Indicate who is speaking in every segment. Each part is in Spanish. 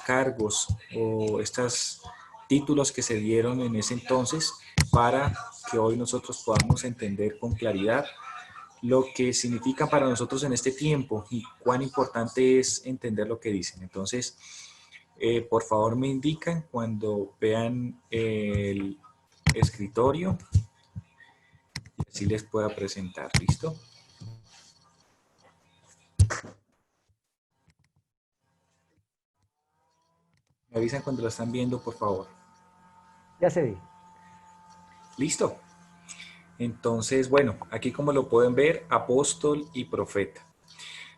Speaker 1: cargos o estos títulos que se dieron en ese entonces para que hoy nosotros podamos entender con claridad lo que significan para nosotros en este tiempo y cuán importante es entender lo que dicen. Entonces, por favor me indican cuando vean el escritorio y así les pueda presentar. ¿Listo? Me avisan cuando lo están viendo, por favor.
Speaker 2: Ya se ve.
Speaker 1: ¿Listo? Entonces, bueno, aquí como lo pueden ver, apóstol y profeta.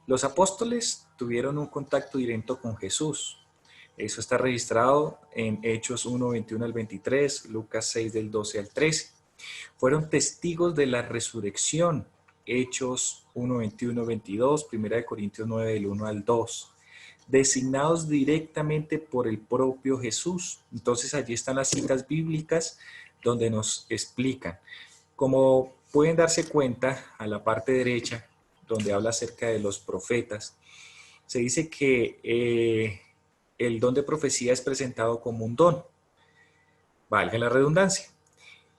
Speaker 1: Los apóstoles tuvieron un contacto directo con Jesús. Eso está registrado en Hechos 1, 21 al 23, Lucas 6 del 12 al 13. Fueron testigos de la resurrección. Hechos 1, 21, 22, 1 Corintios 9 del 1 al 2. Designados directamente por el propio Jesús. Entonces allí están las citas bíblicas donde nos explican. Como pueden darse cuenta, a la parte derecha, donde habla acerca de los profetas, se dice que el don de profecía es presentado como un don, valga la redundancia.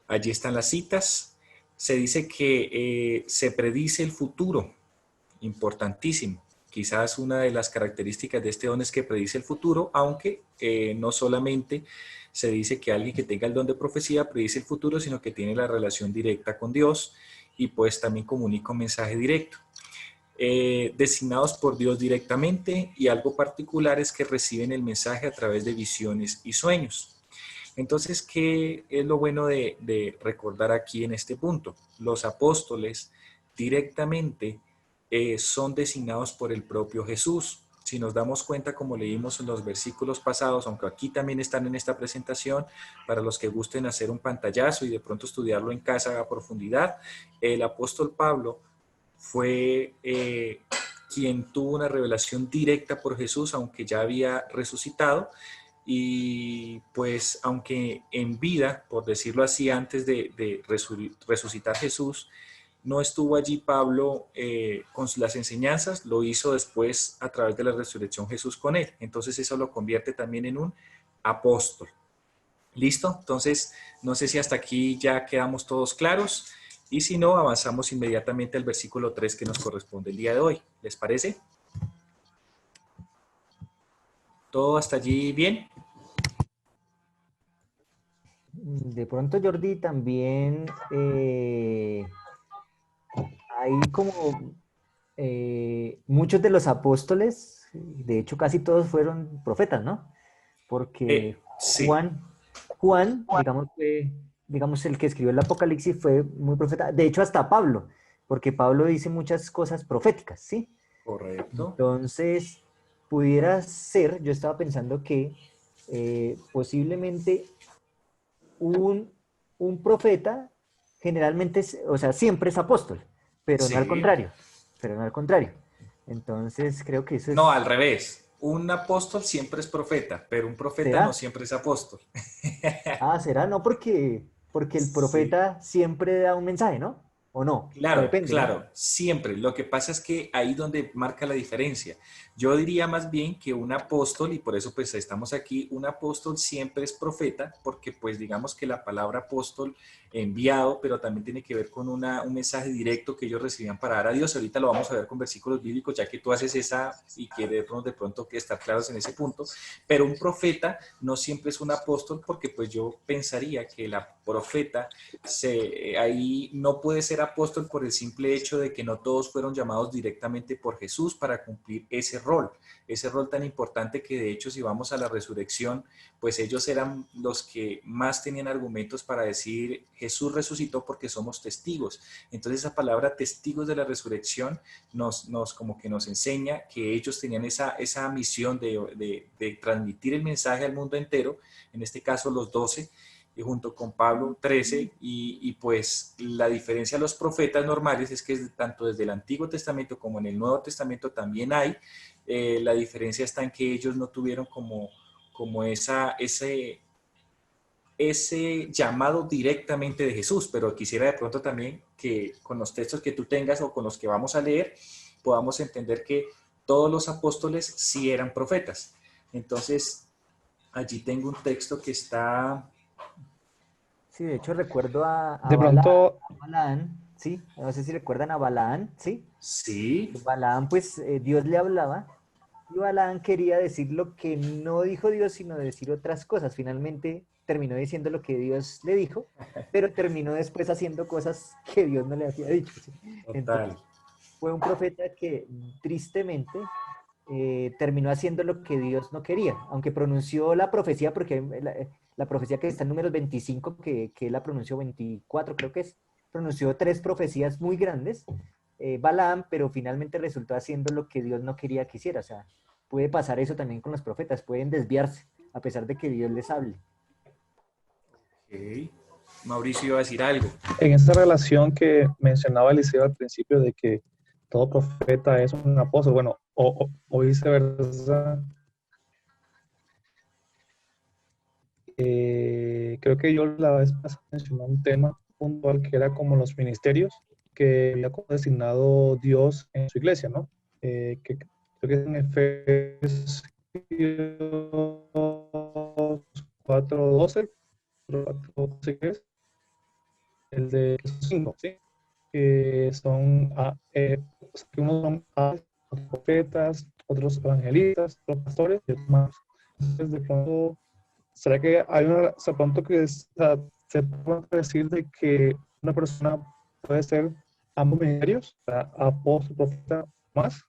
Speaker 1: Allí están las citas. Se dice que se predice el futuro, importantísimo. Quizás una de las características de este don es que predice el futuro, aunque no solamente se dice que alguien que tenga el don de profecía predice el futuro, sino que tiene la relación directa con Dios y pues también comunica un mensaje directo. Designados por Dios directamente, y algo particular es que reciben el mensaje a través de visiones y sueños. Entonces, ¿qué es lo bueno de recordar aquí en este punto? Los apóstoles directamente son designados por el propio Jesús. Si nos damos cuenta, como leímos en los versículos pasados, aunque aquí también están en esta presentación, para los que gusten hacer un pantallazo y de pronto estudiarlo en casa a profundidad, el apóstol Pablo fue quien tuvo una revelación directa por Jesús, aunque ya había resucitado, y pues aunque en vida, por decirlo así, antes de resucitar Jesús, no estuvo allí Pablo con las enseñanzas, lo hizo después a través de la resurrección Jesús con él. Entonces eso lo convierte también en un apóstol. ¿Listo? Entonces, no sé si hasta aquí ya quedamos todos claros, y si no, avanzamos inmediatamente al versículo 3 que nos corresponde el día de hoy. ¿Les parece? ¿Todo hasta allí bien?
Speaker 2: De pronto, Jordi, también hay como muchos de los apóstoles, de hecho casi todos fueron profetas, ¿no? Porque
Speaker 1: Sí,
Speaker 2: Juan, digamos, el que escribió el Apocalipsis fue muy profeta. De hecho, hasta Pablo, porque Pablo dice muchas cosas proféticas, ¿sí?
Speaker 1: correcto.
Speaker 2: Entonces, pudiera ser, yo estaba pensando que posiblemente un, un profeta generalmente, o sea, siempre es apóstol, pero no al
Speaker 1: Sí.
Speaker 2: contrario, pero no al contrario. Entonces, creo que eso
Speaker 1: No, al
Speaker 2: es,
Speaker 1: revés. Un apóstol siempre es profeta, pero un profeta no
Speaker 2: ¿será?
Speaker 1: siempre es apóstol.
Speaker 2: Ah, ¿será? No porque el
Speaker 1: Sí.
Speaker 2: profeta siempre da un mensaje, ¿no? ¿O no? O
Speaker 1: Claro,
Speaker 2: depende, ¿no?
Speaker 1: claro, siempre. Lo que pasa es que ahí donde marca la diferencia. Yo diría más bien que un apóstol, y por eso pues estamos aquí, un apóstol siempre es profeta, porque pues digamos que la palabra apóstol enviado, pero también tiene que ver con un mensaje directo que ellos recibían para dar a Dios. Ahorita lo vamos a ver con versículos bíblicos, ya que tú haces esa y queremos de pronto que estar claros en ese punto. Pero un profeta no siempre es un apóstol, porque pues yo pensaría que la profeta ahí no puede ser apóstol por el simple hecho de que no todos fueron llamados directamente por Jesús para cumplir ese rol tan importante que de hecho si vamos a la resurrección, pues ellos eran los que más tenían argumentos para decir Jesús resucitó porque somos testigos. Entonces esa palabra testigos de la resurrección nos como que nos enseña que ellos tenían esa misión de transmitir el mensaje al mundo entero, en este caso los 12, y junto con Pablo 13, y pues la diferencia de los profetas normales es que tanto desde el Antiguo Testamento como en el Nuevo Testamento también hay, la diferencia está en que ellos no tuvieron como ese llamado directamente de Jesús, pero quisiera de pronto también que con los textos que tú tengas o con los que vamos a leer podamos entender que todos los apóstoles sí eran profetas. Entonces, allí tengo un texto que está,
Speaker 2: Sí, de hecho recuerdo a
Speaker 3: De pronto,
Speaker 2: Balaán, sí, no sé si recuerdan a Balaán, sí.
Speaker 1: sí,
Speaker 2: Balaán, pues Dios le hablaba y Balaán quería decir lo que no dijo Dios, sino decir otras cosas. Finalmente terminó diciendo lo que Dios le dijo, pero terminó después haciendo cosas que Dios no le había dicho, ¿sí?
Speaker 1: total.
Speaker 2: Entonces, fue un profeta que tristemente terminó haciendo lo que Dios no quería, aunque pronunció la profecía, porque la profecía que está en números 25, que él la pronunció 24, creo que es, pronunció tres profecías muy grandes, Balaam, pero finalmente resultó haciendo lo que Dios no quería que hiciera. O sea, puede pasar eso también con los profetas, pueden desviarse, a pesar de que Dios les hable.
Speaker 1: Ok. Mauricio iba a decir algo.
Speaker 3: en esa relación que mencionaba Eliseo al principio de que todo profeta es un apóstol, bueno, o viceversa, creo que yo la vez pasada mencioné un tema puntual que era como los ministerios que había como designado Dios en su iglesia, ¿no? Que creo que es en Efesios 4:12, 4:12 que es, el de 5, ¿sí? Que son, que unos son profetas, otros evangelistas, otros pastores y otros más. Entonces, de pronto, ¿será que hay una, o sea, pronto que o sea, se puede decir de que una persona puede ser ambos ministerios, o sea, apóstol, profeta, más?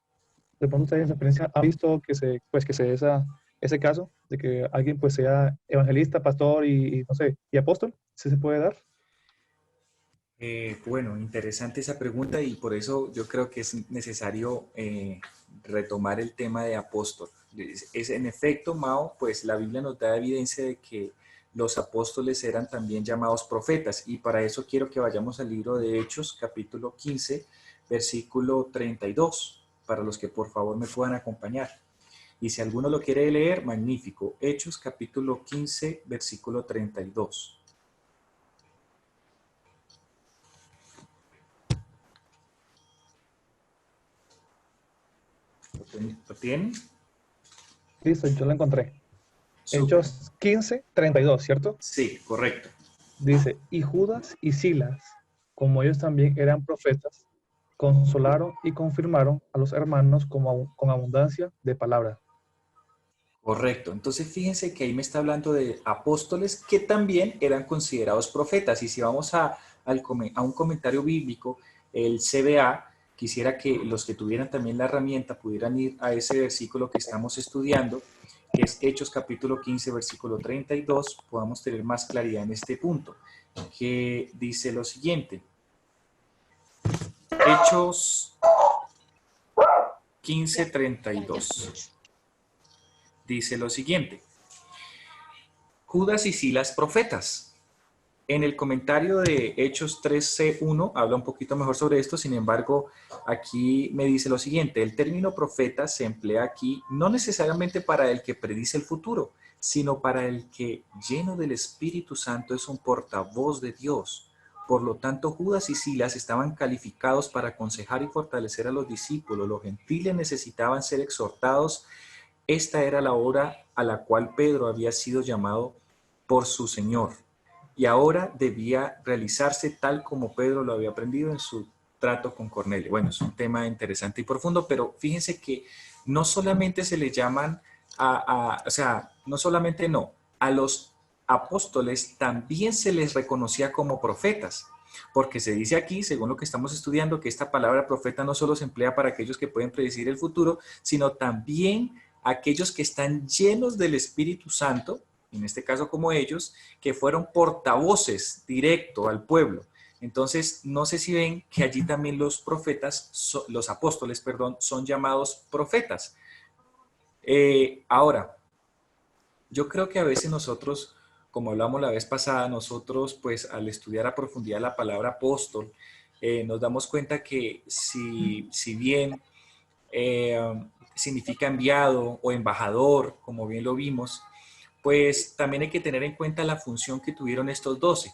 Speaker 3: De pronto usted en su experiencia ha visto que pues, que se dé ese caso de que alguien pues sea evangelista, pastor y no sé, y apóstol, ¿sí se puede dar?
Speaker 1: Bueno, interesante esa pregunta y por eso yo creo que es necesario retomar el tema de apóstol. En efecto, Mao, pues la Biblia nos da evidencia de que los apóstoles eran también llamados profetas y para eso quiero que vayamos al libro de Hechos, capítulo 15, versículo 32, para los que por favor me puedan acompañar. Y si alguno lo quiere leer, magnífico. Hechos, capítulo 15, versículo 32. ¿Lo tienen?
Speaker 3: Listo, yo lo encontré.
Speaker 1: Súper.
Speaker 3: Hechos 15:32, ¿cierto?
Speaker 1: Sí, correcto.
Speaker 3: Dice, y Judas y Silas, como ellos también eran profetas, consolaron y confirmaron a los hermanos con abundancia de palabra.
Speaker 1: Correcto. Entonces fíjense que ahí me está hablando de apóstoles que también eran considerados profetas. Y si vamos a un comentario bíblico, el CBA, quisiera que los que tuvieran también la herramienta pudieran ir a ese versículo que estamos estudiando, que es Hechos capítulo 15, versículo 32, podamos tener más claridad en este punto, que dice lo siguiente. Hechos 15:32. Dice lo siguiente. Judas y Silas profetas. En el comentario de Hechos 13:1 habla un poquito mejor sobre esto, sin embargo, aquí me dice lo siguiente, el término profeta se emplea aquí no necesariamente para el que predice el futuro, sino para el que, lleno del Espíritu Santo, es un portavoz de Dios. Por lo tanto, Judas y Silas estaban calificados para aconsejar y fortalecer a los discípulos. Los gentiles necesitaban ser exhortados. Esta era la hora a la cual Pedro había sido llamado por su Señor y ahora debía realizarse tal como Pedro lo había aprendido en su trato con Cornelio. Bueno, es un tema interesante y profundo, pero fíjense que no solamente se le llaman o sea, no solamente no, a los apóstoles también se les reconocía como profetas, porque se dice aquí, según lo que estamos estudiando, que esta palabra profeta no solo se emplea para aquellos que pueden predecir el futuro, sino también aquellos que están llenos del Espíritu Santo, en este caso como ellos, que fueron portavoces directo al pueblo. Entonces, no sé si ven que allí también los profetas, los apóstoles, perdón, son llamados profetas. Ahora, yo creo que a veces nosotros, como hablamos la vez pasada, nosotros pues al estudiar a profundidad la palabra apóstol, nos damos cuenta que si bien eh, significa enviado o embajador, como bien lo vimos, pues también hay que tener en cuenta la función que tuvieron estos 12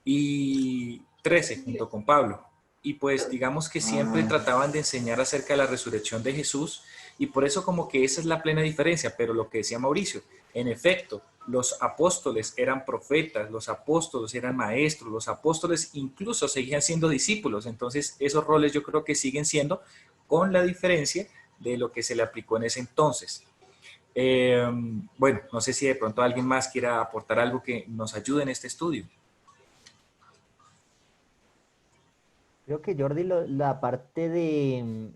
Speaker 1: y 13 junto con Pablo. Y pues digamos que siempre trataban de enseñar acerca de la resurrección de Jesús Y por eso como que esa es la plena diferencia, pero lo que decía Mauricio, en efecto, los apóstoles eran profetas, los apóstoles eran maestros, los apóstoles incluso seguían siendo discípulos, entonces esos roles yo creo que siguen siendo con la diferencia de lo que se le aplicó en ese entonces. Bueno, no sé si de pronto alguien más quiera aportar algo que nos ayude en este estudio.
Speaker 2: Creo que Jordi, la parte de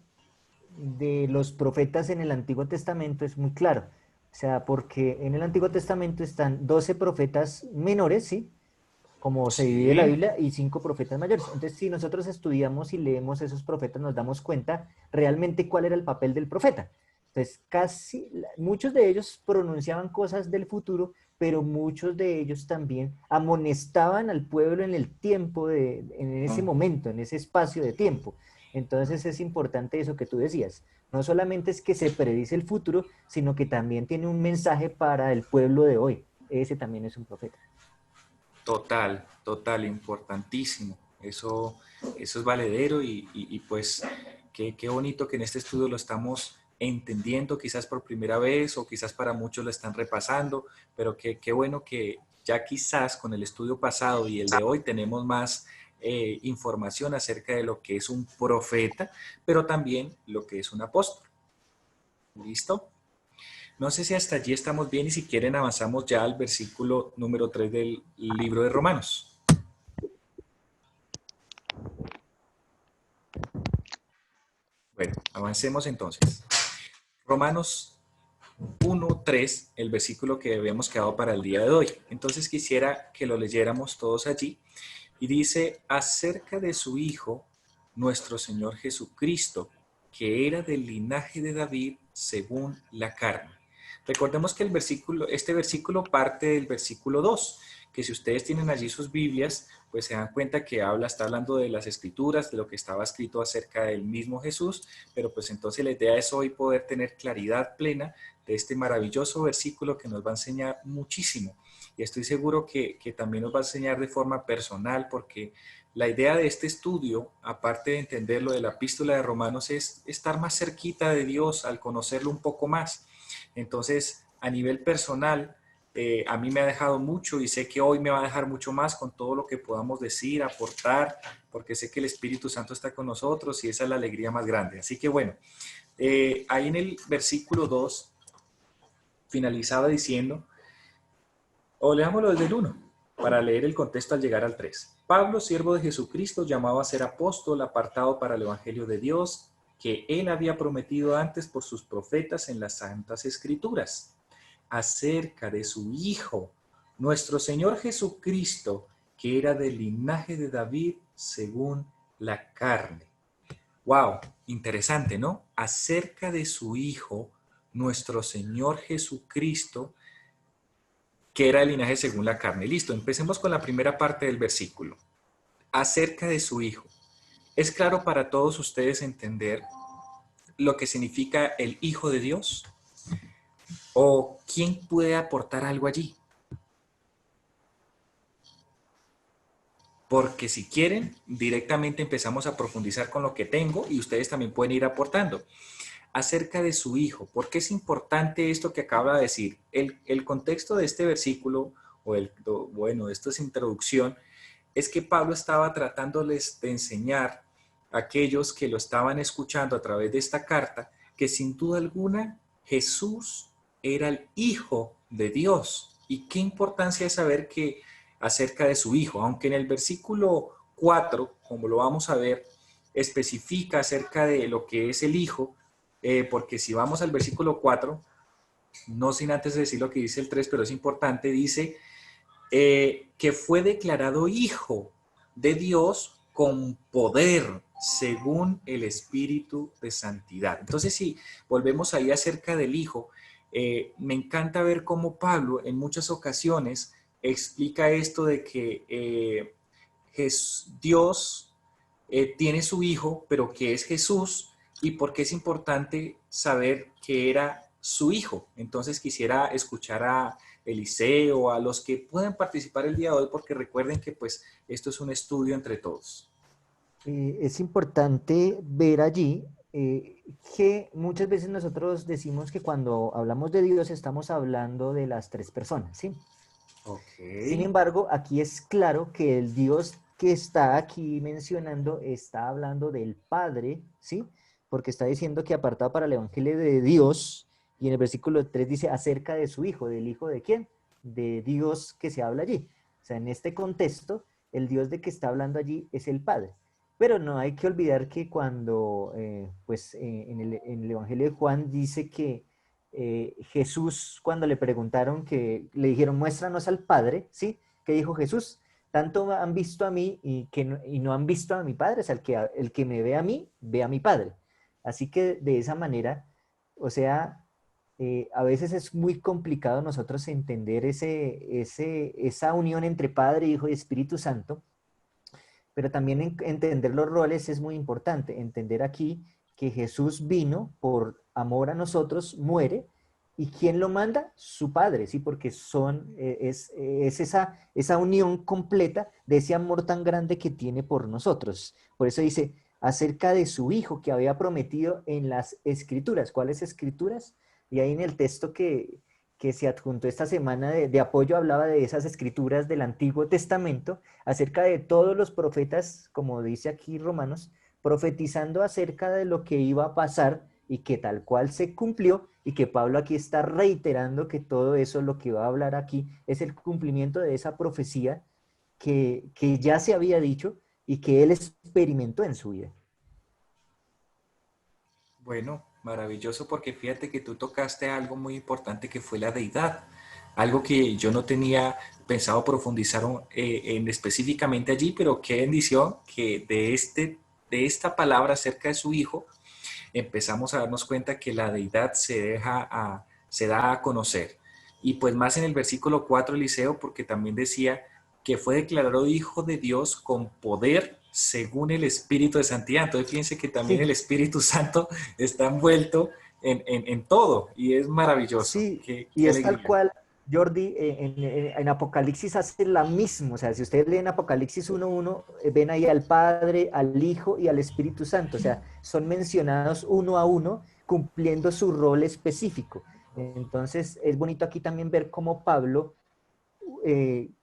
Speaker 2: los profetas en el Antiguo Testamento es muy claro. O sea, porque en el Antiguo Testamento están 12 profetas menores, ¿sí? Como se divide la
Speaker 1: Sí,
Speaker 2: Biblia, y 5 profetas mayores. Entonces, si nosotros estudiamos y leemos esos profetas, nos damos cuenta realmente cuál era el papel del profeta. Entonces, muchos de ellos pronunciaban cosas del futuro, pero muchos de ellos también amonestaban al pueblo en el tiempo, en ese momento, en ese espacio de tiempo. Entonces, es importante eso que tú decías. No solamente es que se predice el futuro, sino que también tiene un mensaje para el pueblo de hoy. Ese también es un profeta.
Speaker 1: total, total, importantísimo. Eso es valedero pues qué bonito que en este estudio lo estamos entendiendo quizás por primera vez o quizás para muchos lo están repasando, pero qué bueno que ya quizás con el estudio pasado y el de hoy tenemos más información acerca de lo que es un profeta, pero también lo que es un apóstol. ¿Listo? No sé si hasta allí estamos bien y si quieren avanzamos ya al versículo número 3 del libro de Romanos. Bueno, avancemos entonces. Romanos 1:3, el versículo que habíamos quedado para el día de hoy. Entonces quisiera que lo leyéramos todos allí. Y dice, acerca de su Hijo, nuestro Señor Jesucristo, que era del linaje de David según la carne. Recordemos que este versículo parte del versículo 2, que si ustedes tienen allí sus Biblias, pues se dan cuenta que está hablando de las escrituras, de lo que estaba escrito acerca del mismo Jesús, pero pues entonces la idea es hoy poder tener claridad plena de este maravilloso versículo que nos va a enseñar muchísimo. Y estoy seguro que también nos va a enseñar de forma personal, porque la idea de este estudio, aparte de entender lo de la epístola de Romanos, es estar más cerquita de Dios al conocerlo un poco más. Entonces, a nivel personal, a mí me ha dejado mucho y sé que hoy me va a dejar mucho más con todo lo que podamos decir, aportar, porque sé que el Espíritu Santo está con nosotros y esa es la alegría más grande. Así que bueno, ahí en el versículo 2 finalizaba diciendo, o leámoslo desde el 1, para leer el contexto al llegar al 3. Pablo, siervo de Jesucristo, llamado a ser apóstol, apartado para el Evangelio de Dios, que él había prometido antes por sus profetas en las Santas Escrituras, acerca de su Hijo, nuestro Señor Jesucristo, que era del linaje de David según la carne. Wow, interesante, ¿no? Acerca de su Hijo, nuestro Señor Jesucristo, que era el linaje según la carne. Listo, empecemos con la primera parte del versículo. Acerca de su Hijo. ¿Es claro para todos ustedes entender lo que significa el Hijo de Dios? ¿O quién puede aportar algo allí? Porque si quieren, directamente empezamos a profundizar con lo que tengo y ustedes también pueden ir aportando. Acerca de su Hijo, ¿por qué es importante esto que acaba de decir? El contexto de este versículo, bueno, esto es introducción, es que Pablo estaba tratándoles de enseñar a aquellos que lo estaban escuchando a través de esta carta, que sin duda alguna Jesús era el Hijo de Dios. Y qué importancia es saber que acerca de su Hijo, aunque en el versículo 4, como lo vamos a ver, especifica acerca de lo que es el Hijo, porque si vamos al versículo 4, no sin antes decir lo que dice el 3, pero es importante, dice que fue declarado hijo de Dios con poder según el Espíritu de Santidad. Entonces, si volvemos ahí acerca del Hijo, me encanta ver cómo Pablo en muchas ocasiones explica esto de que Dios tiene su Hijo, pero que es Jesús, y por qué es importante saber que era su Hijo. Entonces quisiera escuchar a Eliseo, a los que puedan participar el día de hoy, porque recuerden que pues esto es un estudio entre todos.
Speaker 2: Es importante ver allí que muchas veces nosotros decimos que cuando hablamos de Dios estamos hablando de las tres personas, ¿sí?
Speaker 1: Ok.
Speaker 2: Sin embargo, aquí es claro que el Dios que está aquí mencionando está hablando del Padre, ¿sí? Porque está diciendo que apartado para el Evangelio de Dios, y en el versículo 3 dice acerca de su Hijo, ¿del Hijo de quién? De Dios que se habla allí. O sea, en este contexto, el Dios de que está hablando allí es el Padre. Pero no hay que olvidar que cuando, en el Evangelio de Juan dice que Jesús, cuando le preguntaron, que le dijeron, muéstranos al Padre, ¿sí? ¿Qué dijo Jesús? Tanto han visto a mí y no han visto a mi Padre, o sea, el que me ve a mí, ve a mi Padre. Así que de esa manera, o sea, a veces es muy complicado nosotros entender esa unión entre Padre, Hijo y Espíritu Santo, pero también entender los roles es muy importante. Entender aquí que Jesús vino por amor a nosotros, muere, y ¿quién lo manda? Su Padre, ¿sí? Porque es esa unión completa de ese amor tan grande que tiene por nosotros. Por eso dice, acerca de su Hijo que había prometido en las Escrituras. ¿Cuáles Escrituras? Y ahí en el texto que se adjuntó esta semana de apoyo hablaba de esas escrituras del Antiguo Testamento, acerca de todos los profetas, como dice aquí Romanos, profetizando acerca de lo que iba a pasar y que tal cual se cumplió, y que Pablo aquí está reiterando que todo eso, lo que va a hablar aquí, es el cumplimiento de esa profecía que ya se había dicho y que él experimentó en su vida.
Speaker 1: Bueno, maravilloso porque fíjate que tú tocaste algo muy importante que fue la deidad. Algo que yo no tenía pensado profundizar en específicamente allí, pero qué bendición que de esta palabra acerca de su hijo empezamos a darnos cuenta que la deidad se da a conocer. Y pues más en el versículo 4 Eliseo, porque también decía que fue declarado hijo de Dios con poder según el Espíritu de Santidad. Entonces fíjense que también el
Speaker 2: Sí,
Speaker 1: Espíritu Santo está envuelto en todo y es maravilloso.
Speaker 2: sí, y
Speaker 1: Qué
Speaker 2: es tal
Speaker 1: alegría.
Speaker 2: cual, Jordi, en Apocalipsis hace la misma. O sea, si ustedes leen Apocalipsis 1:1, ven ahí al Padre, al Hijo y al Espíritu Santo. O sea, son mencionados uno a uno, cumpliendo su rol específico. Entonces, es bonito aquí también ver cómo Pablo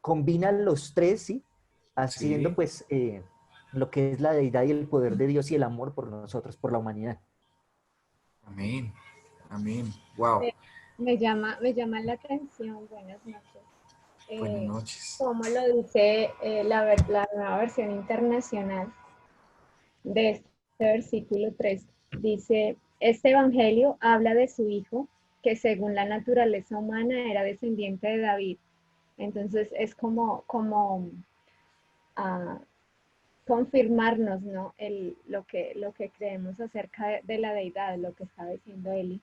Speaker 2: combina los tres, ¿sí? Haciendo
Speaker 1: Sí,
Speaker 2: pues lo que es la deidad y el poder de Dios y el amor por nosotros, por la humanidad.
Speaker 1: amén, amén. Wow,
Speaker 4: Me, me llama la atención, buenas noches,
Speaker 1: buenas
Speaker 4: eh,
Speaker 1: noches.
Speaker 4: como lo dice la nueva versión internacional de este versículo 3. Dice, este evangelio habla de su hijo, que según la naturaleza humana era descendiente de David. Entonces es como uh, confirmarnos, ¿no? Lo que creemos acerca de la deidad, lo que está diciendo Eli.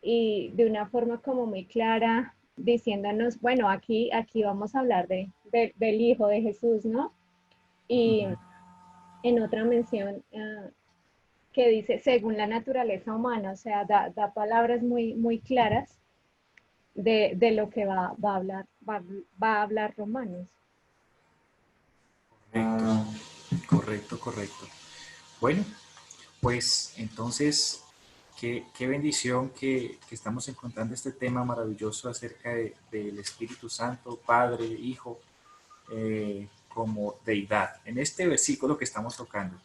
Speaker 4: Y de una forma como muy clara, diciéndonos, bueno, aquí vamos a hablar del Hijo de Jesús, ¿no? Y en otra mención que dice, según la naturaleza humana, o sea, da palabras muy claras de lo que va a hablar, va a hablar Romanos.
Speaker 1: Correcto, correcto, correcto. Bueno, pues entonces, qué bendición que estamos encontrando este tema maravilloso acerca del Espíritu Santo, Padre, Hijo, como deidad, en este versículo que estamos tocando.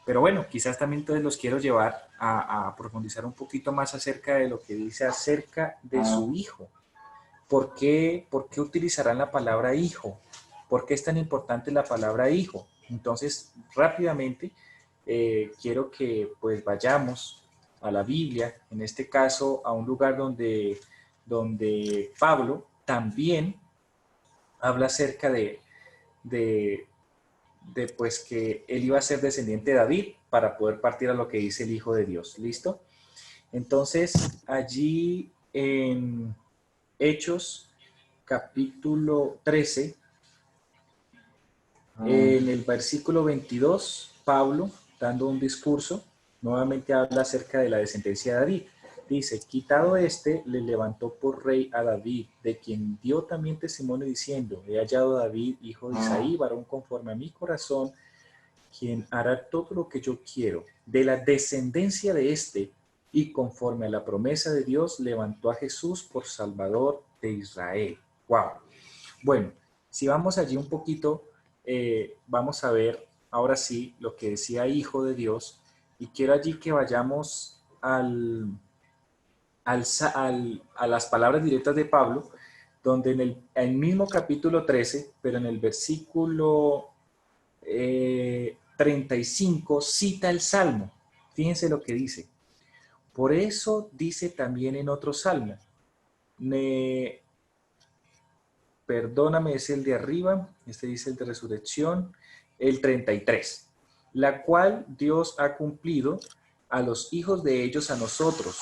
Speaker 1: Pero bueno, quizás también entonces los quiero llevar a profundizar un poquito más acerca de lo que dice acerca de su Hijo. Por qué utilizarán la palabra hijo? ¿Por qué es tan importante la palabra hijo? Entonces, rápidamente, quiero que pues vayamos a la Biblia, en este caso a un lugar donde Pablo también habla acerca de, pues que él iba a ser descendiente de David para poder partir a lo que dice el Hijo de Dios. ¿Listo? Entonces, allí en Hechos capítulo 13, en el versículo 22, Pablo, dando un discurso, nuevamente habla acerca de la descendencia de David. Dice, quitado este, le levantó por rey a David, de quien dio también testimonio diciendo, he hallado a David, hijo de Isaí, varón conforme a mi corazón, quien hará todo lo que yo quiero, de la descendencia de éste, y conforme a la promesa de Dios, levantó a Jesús por Salvador de Israel. ¡Wow! Bueno, si vamos allí un poquito, vamos a ver ahora sí lo que decía Hijo de Dios, y quiero allí que vayamos a las palabras directas de Pablo, donde en el mismo capítulo 13, pero en el versículo 35, cita el Salmo. Fíjense lo que dice. Por eso dice también en otro Salmo, perdóname, es el de arriba, este dice el de resurrección, el 33, la cual Dios ha cumplido a los hijos de ellos a nosotros,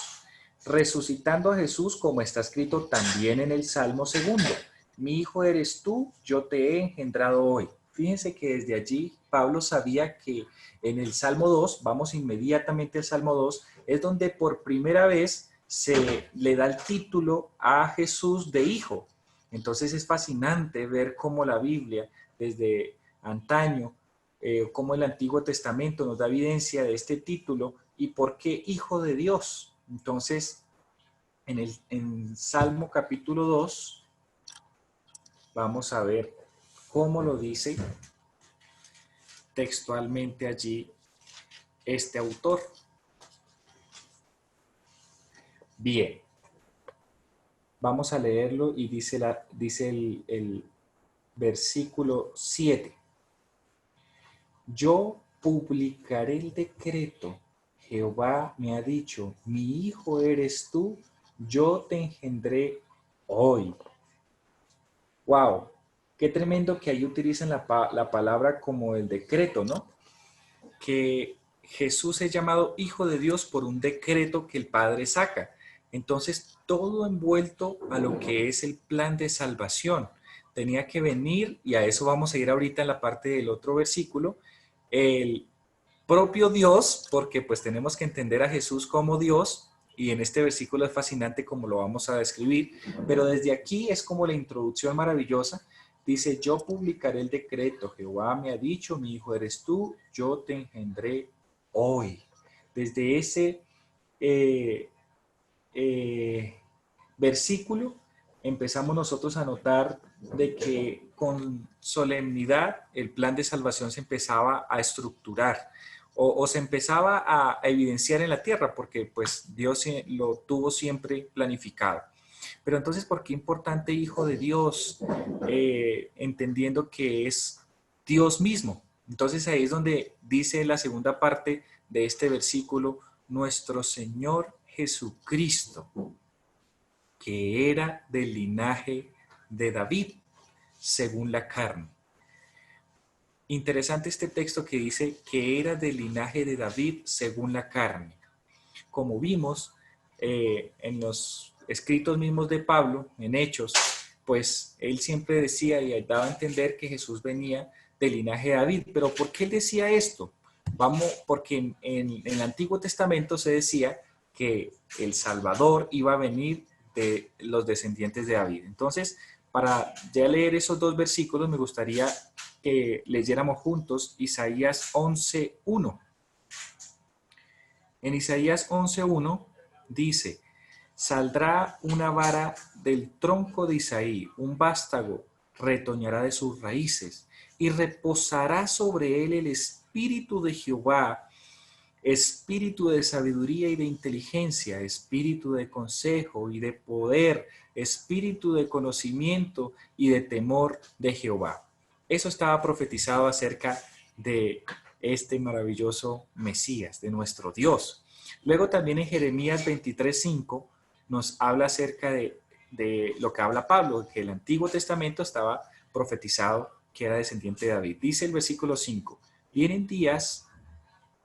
Speaker 1: resucitando a Jesús, como está escrito también en el Salmo segundo. Mi hijo eres tú, yo te he engendrado hoy. Fíjense que desde allí Pablo sabía que en el Salmo 2, vamos inmediatamente al Salmo 2, es donde por primera vez se le da el título a Jesús de hijo. Entonces es fascinante ver cómo la Biblia, desde antaño, cómo el Antiguo Testamento nos da evidencia de este título y por qué hijo de Dios. Entonces, en Salmo capítulo 2, vamos a ver cómo lo dice textualmente allí este autor. Bien, vamos a leerlo y dice el versículo 7. Yo publicaré el decreto. Jehová me ha dicho, mi hijo eres tú, yo te engendré hoy. ¡Wow! Qué tremendo que ahí utilizan la palabra como el decreto, ¿no? Que Jesús es llamado Hijo de Dios por un decreto que el Padre saca. Entonces, todo envuelto a lo que es el plan de salvación. Tenía que venir, y a eso vamos a ir ahorita en la parte del otro versículo, el propio Dios, porque pues tenemos que entender a Jesús como Dios, y en este versículo es fascinante como lo vamos a describir, pero desde aquí es como la introducción maravillosa. Dice, yo publicaré el decreto, Jehová me ha dicho, mi hijo eres tú, yo te engendré hoy. Desde ese versículo empezamos nosotros a notar de que con solemnidad el plan de salvación se empezaba a estructurar o se empezaba a evidenciar en la tierra, porque pues Dios lo tuvo siempre planificado. Pero entonces, ¿por qué importante hijo de Dios? Entendiendo que es Dios mismo. Entonces ahí es donde dice la segunda parte de este versículo, nuestro Señor Jesucristo, que era del linaje de David, según la carne. Interesante este texto que dice que era del linaje de David según la carne. Como vimos en los escritos mismos de Pablo, en Hechos, pues él siempre decía y daba a entender que Jesús venía del linaje de David. ¿Pero por qué él decía esto? Porque en el Antiguo Testamento se decía que el Salvador iba a venir de los descendientes de David. Entonces, para ya leer esos dos versículos, me gustaría que leyéramos juntos Isaías 11:1. En Isaías 11:1 dice, saldrá una vara del tronco de Isaí, un vástago retoñará de sus raíces, y reposará sobre él el espíritu de Jehová, espíritu de sabiduría y de inteligencia, espíritu de consejo y de poder, espíritu de conocimiento y de temor de Jehová. Eso estaba profetizado acerca de este maravilloso Mesías, de nuestro Dios. Luego también en Jeremías 23:5 nos habla acerca de lo que habla Pablo, que el Antiguo Testamento estaba profetizado que era descendiente de David. Dice el versículo 5, vienen días,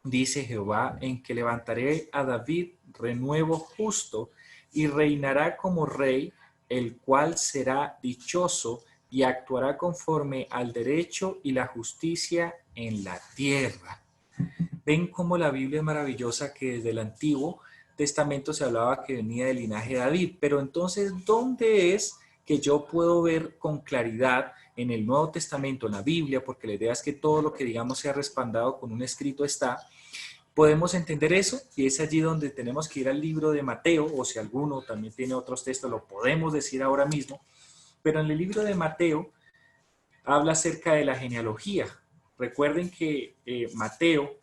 Speaker 1: dice Jehová, en que levantaré a David renuevo justo y reinará como rey, el cual será dichoso y actuará conforme al derecho y la justicia en la tierra. Ven cómo la Biblia es maravillosa, que desde el Antiguo Testamento se hablaba que venía del linaje de David, pero entonces, ¿dónde es que yo puedo ver con claridad en el Nuevo Testamento, en la Biblia, porque la idea es que todo lo que digamos sea respaldado con un escrito está, podemos entender eso, y es allí donde tenemos que ir al libro de Mateo, o si alguno también tiene otros textos, lo podemos decir ahora mismo, pero en el libro de Mateo habla acerca de la genealogía. Recuerden que Mateo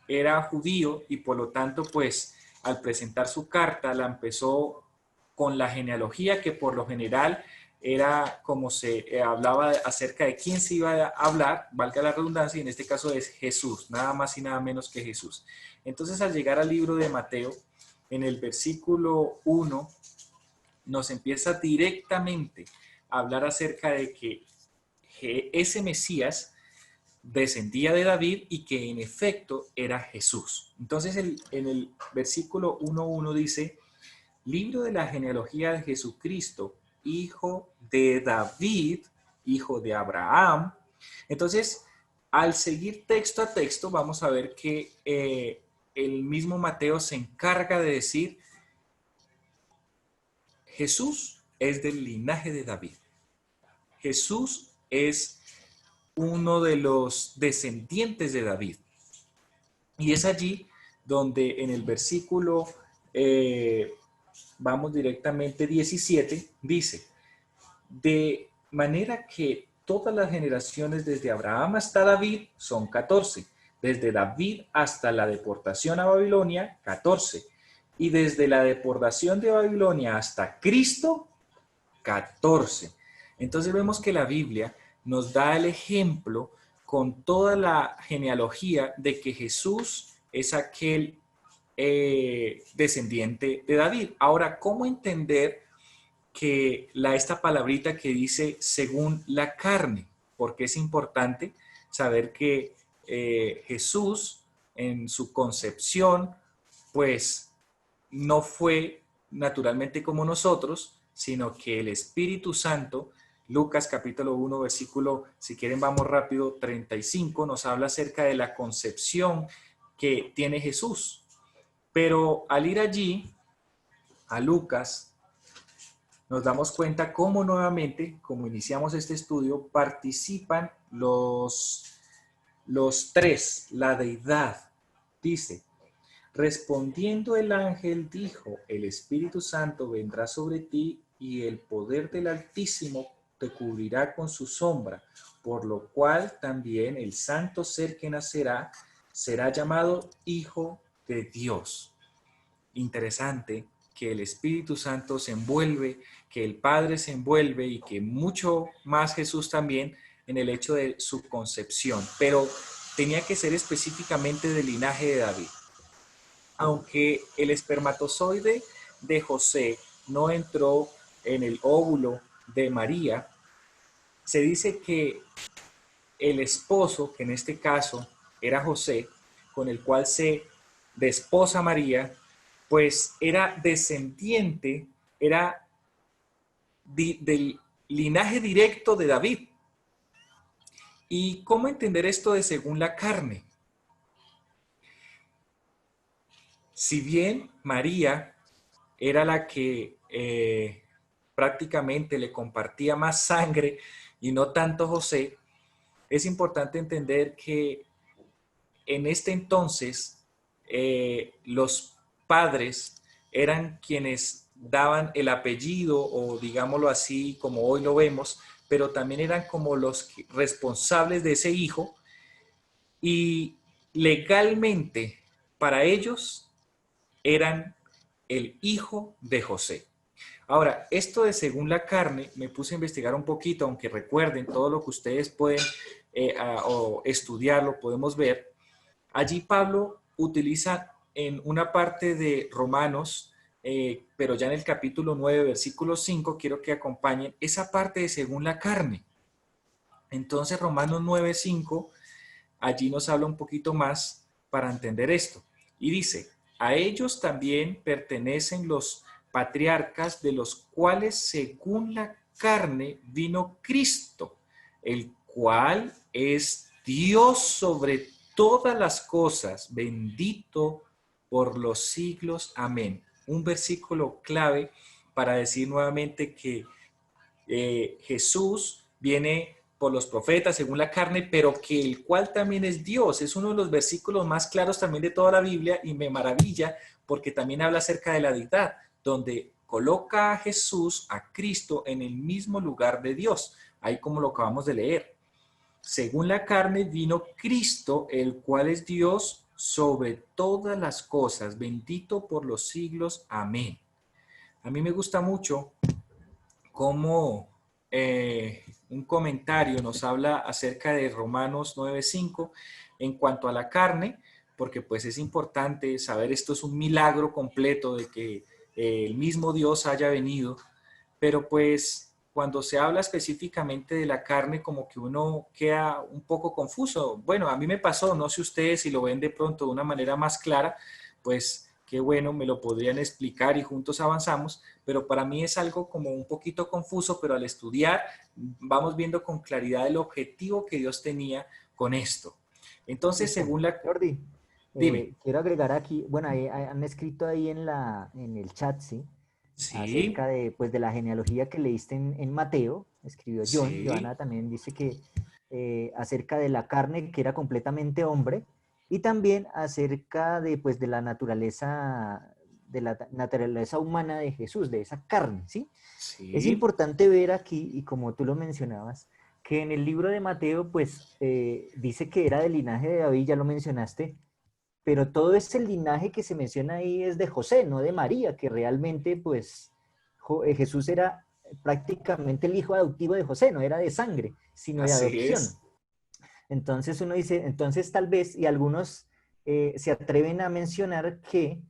Speaker 1: era judío y por lo tanto, pues, al presentar su carta, la empezó con la genealogía, que por lo general era como se hablaba acerca de quién se iba a hablar, valga la redundancia, y en este caso es Jesús, nada más y nada menos que Jesús. Entonces, al llegar al libro de Mateo, en el versículo 1, nos empieza directamente a hablar acerca de que ese Mesías descendía de David y que en efecto era Jesús. Entonces en el versículo 1.1 dice, libro de la genealogía de Jesucristo, hijo de David, hijo de Abraham. Entonces, al seguir texto a texto, vamos a ver que el mismo Mateo se encarga de decir, Jesús es del linaje de David. Jesús es uno de los descendientes de David. Y es allí donde en el versículo, vamos directamente 17, dice, de manera que todas las generaciones desde Abraham hasta David son 14, desde David hasta la deportación a Babilonia, 14, y desde la deportación de Babilonia hasta Cristo, 14. Entonces vemos que la Biblia nos da el ejemplo con toda la genealogía de que Jesús es aquel descendiente de David. Ahora, ¿cómo entender que esta palabrita que dice según la carne? Porque es importante saber que Jesús en su concepción, pues no fue naturalmente como nosotros, sino que el Espíritu Santo, Lucas capítulo 1, versículo, si quieren vamos rápido, 35, nos habla acerca de la concepción que tiene Jesús. Pero al ir allí, a Lucas, nos damos cuenta cómo nuevamente, como iniciamos este estudio, participan los tres, la deidad. Dice, respondiendo el ángel dijo, el Espíritu Santo vendrá sobre ti y el poder del Altísimo te cubrirá con su sombra, por lo cual también el santo ser que nacerá será llamado Hijo de Dios. Interesante que el Espíritu Santo se envuelve, que el Padre se envuelve y que mucho más Jesús también en el hecho de su concepción, pero tenía que ser específicamente del linaje de David. Aunque el espermatozoide de José no entró en el óvulo de María, se dice que el esposo, que en este caso era José, con el cual se desposa María, pues era descendiente, era del linaje directo de David. ¿Y cómo entender esto de según la carne? Si bien María era la que prácticamente le compartía más sangre y no tanto José, es importante entender que en este entonces los padres eran quienes daban el apellido, o digámoslo así como hoy lo vemos, pero también eran como los responsables de ese hijo, y legalmente para ellos eran el hijo de José. Ahora, esto de según la carne, me puse a investigar un poquito, aunque recuerden todo lo que ustedes pueden o estudiarlo, podemos ver. Allí Pablo utiliza en una parte de Romanos, pero ya en el capítulo 9, versículo 5, quiero que acompañen esa parte de según la carne. Entonces Romanos 9, 5, allí nos habla un poquito más para entender esto. Y dice, a ellos también pertenecen los patriarcas, de los cuales según la carne vino Cristo, el cual es Dios sobre todas las cosas, bendito por los siglos. Amén. Un versículo clave para decir nuevamente que Jesús viene por los profetas según la carne, pero que el cual también es Dios. Es uno de los versículos más claros también de toda la Biblia y me maravilla porque también habla acerca de la deidad, donde coloca a Jesús, a Cristo, en el mismo lugar de Dios. Ahí como lo acabamos de leer. Según la carne vino Cristo, el cual es Dios sobre todas las cosas, bendito por los siglos. Amén. A mí me gusta mucho cómo un comentario nos habla acerca de Romanos 9:5 en cuanto a la carne, porque pues es importante saber, esto es un milagro completo de que el mismo Dios haya venido, pero pues cuando se habla específicamente de la carne, como que uno queda un poco confuso. Bueno, a mí me pasó, no sé ustedes si lo ven de pronto de una manera más clara, pues qué bueno, me lo podrían explicar y juntos avanzamos, pero para mí es algo como un poquito confuso, pero al estudiar vamos viendo con claridad el objetivo que Dios tenía con esto. Entonces,
Speaker 2: Listo.
Speaker 1: según la...
Speaker 2: Jordi,
Speaker 1: Dime.
Speaker 2: quiero agregar aquí, bueno, han escrito ahí en el chat, ¿sí?
Speaker 1: Sí,
Speaker 2: Acerca de, pues, de la genealogía que leíste en Mateo, escribió John,
Speaker 1: sí,
Speaker 2: Joana también dice que acerca de la carne que era completamente hombre y también acerca de, pues, de la naturaleza humana de Jesús, de esa carne, ¿sí? Es
Speaker 1: sí,
Speaker 2: importante ver aquí, y como tú lo mencionabas, que en el libro de Mateo, pues, dice que era del linaje de David, ya lo mencionaste, pero todo ese linaje que se menciona ahí es de José, no de María, que realmente, pues, Jesús era prácticamente el hijo adoptivo de José, no era de sangre, sino de
Speaker 1: así
Speaker 2: adopción.
Speaker 1: es.
Speaker 2: Entonces uno dice, entonces tal vez, y algunos se atreven a mencionar que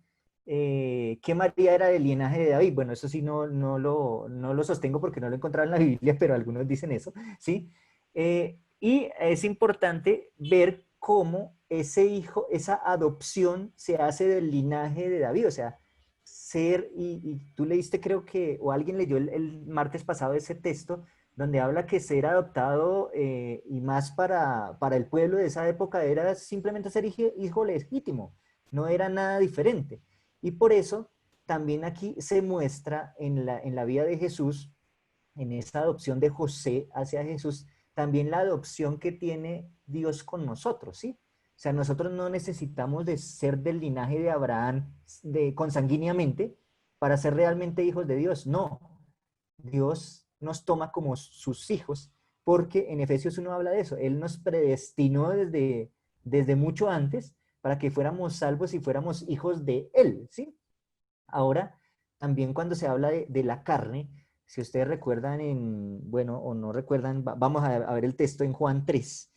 Speaker 2: María era del linaje de David. Bueno, eso sí no lo sostengo porque no lo he encontrado en la Biblia, pero algunos dicen eso, ¿sí? Y es importante ver cómo ese hijo, esa adopción se hace del linaje de David, o sea, y tú leíste creo que, o alguien leyó el martes pasado ese texto, donde habla que ser adoptado y más para el pueblo de esa época era simplemente ser hijo legítimo, no era nada diferente. Y por eso también aquí se muestra en la vida de Jesús, en esa adopción de José hacia Jesús, también la adopción que tiene Dios con nosotros, ¿sí? O sea, nosotros no necesitamos de ser del linaje de Abraham consanguíneamente para ser realmente hijos de Dios, no. Dios nos toma como sus hijos, porque en Efesios 1 habla de eso. Él nos predestinó desde mucho antes para que fuéramos salvos y fuéramos hijos de Él, ¿sí? Ahora, también cuando se habla de la carne, si ustedes recuerdan bueno, o no recuerdan, vamos a ver el texto en Juan 3.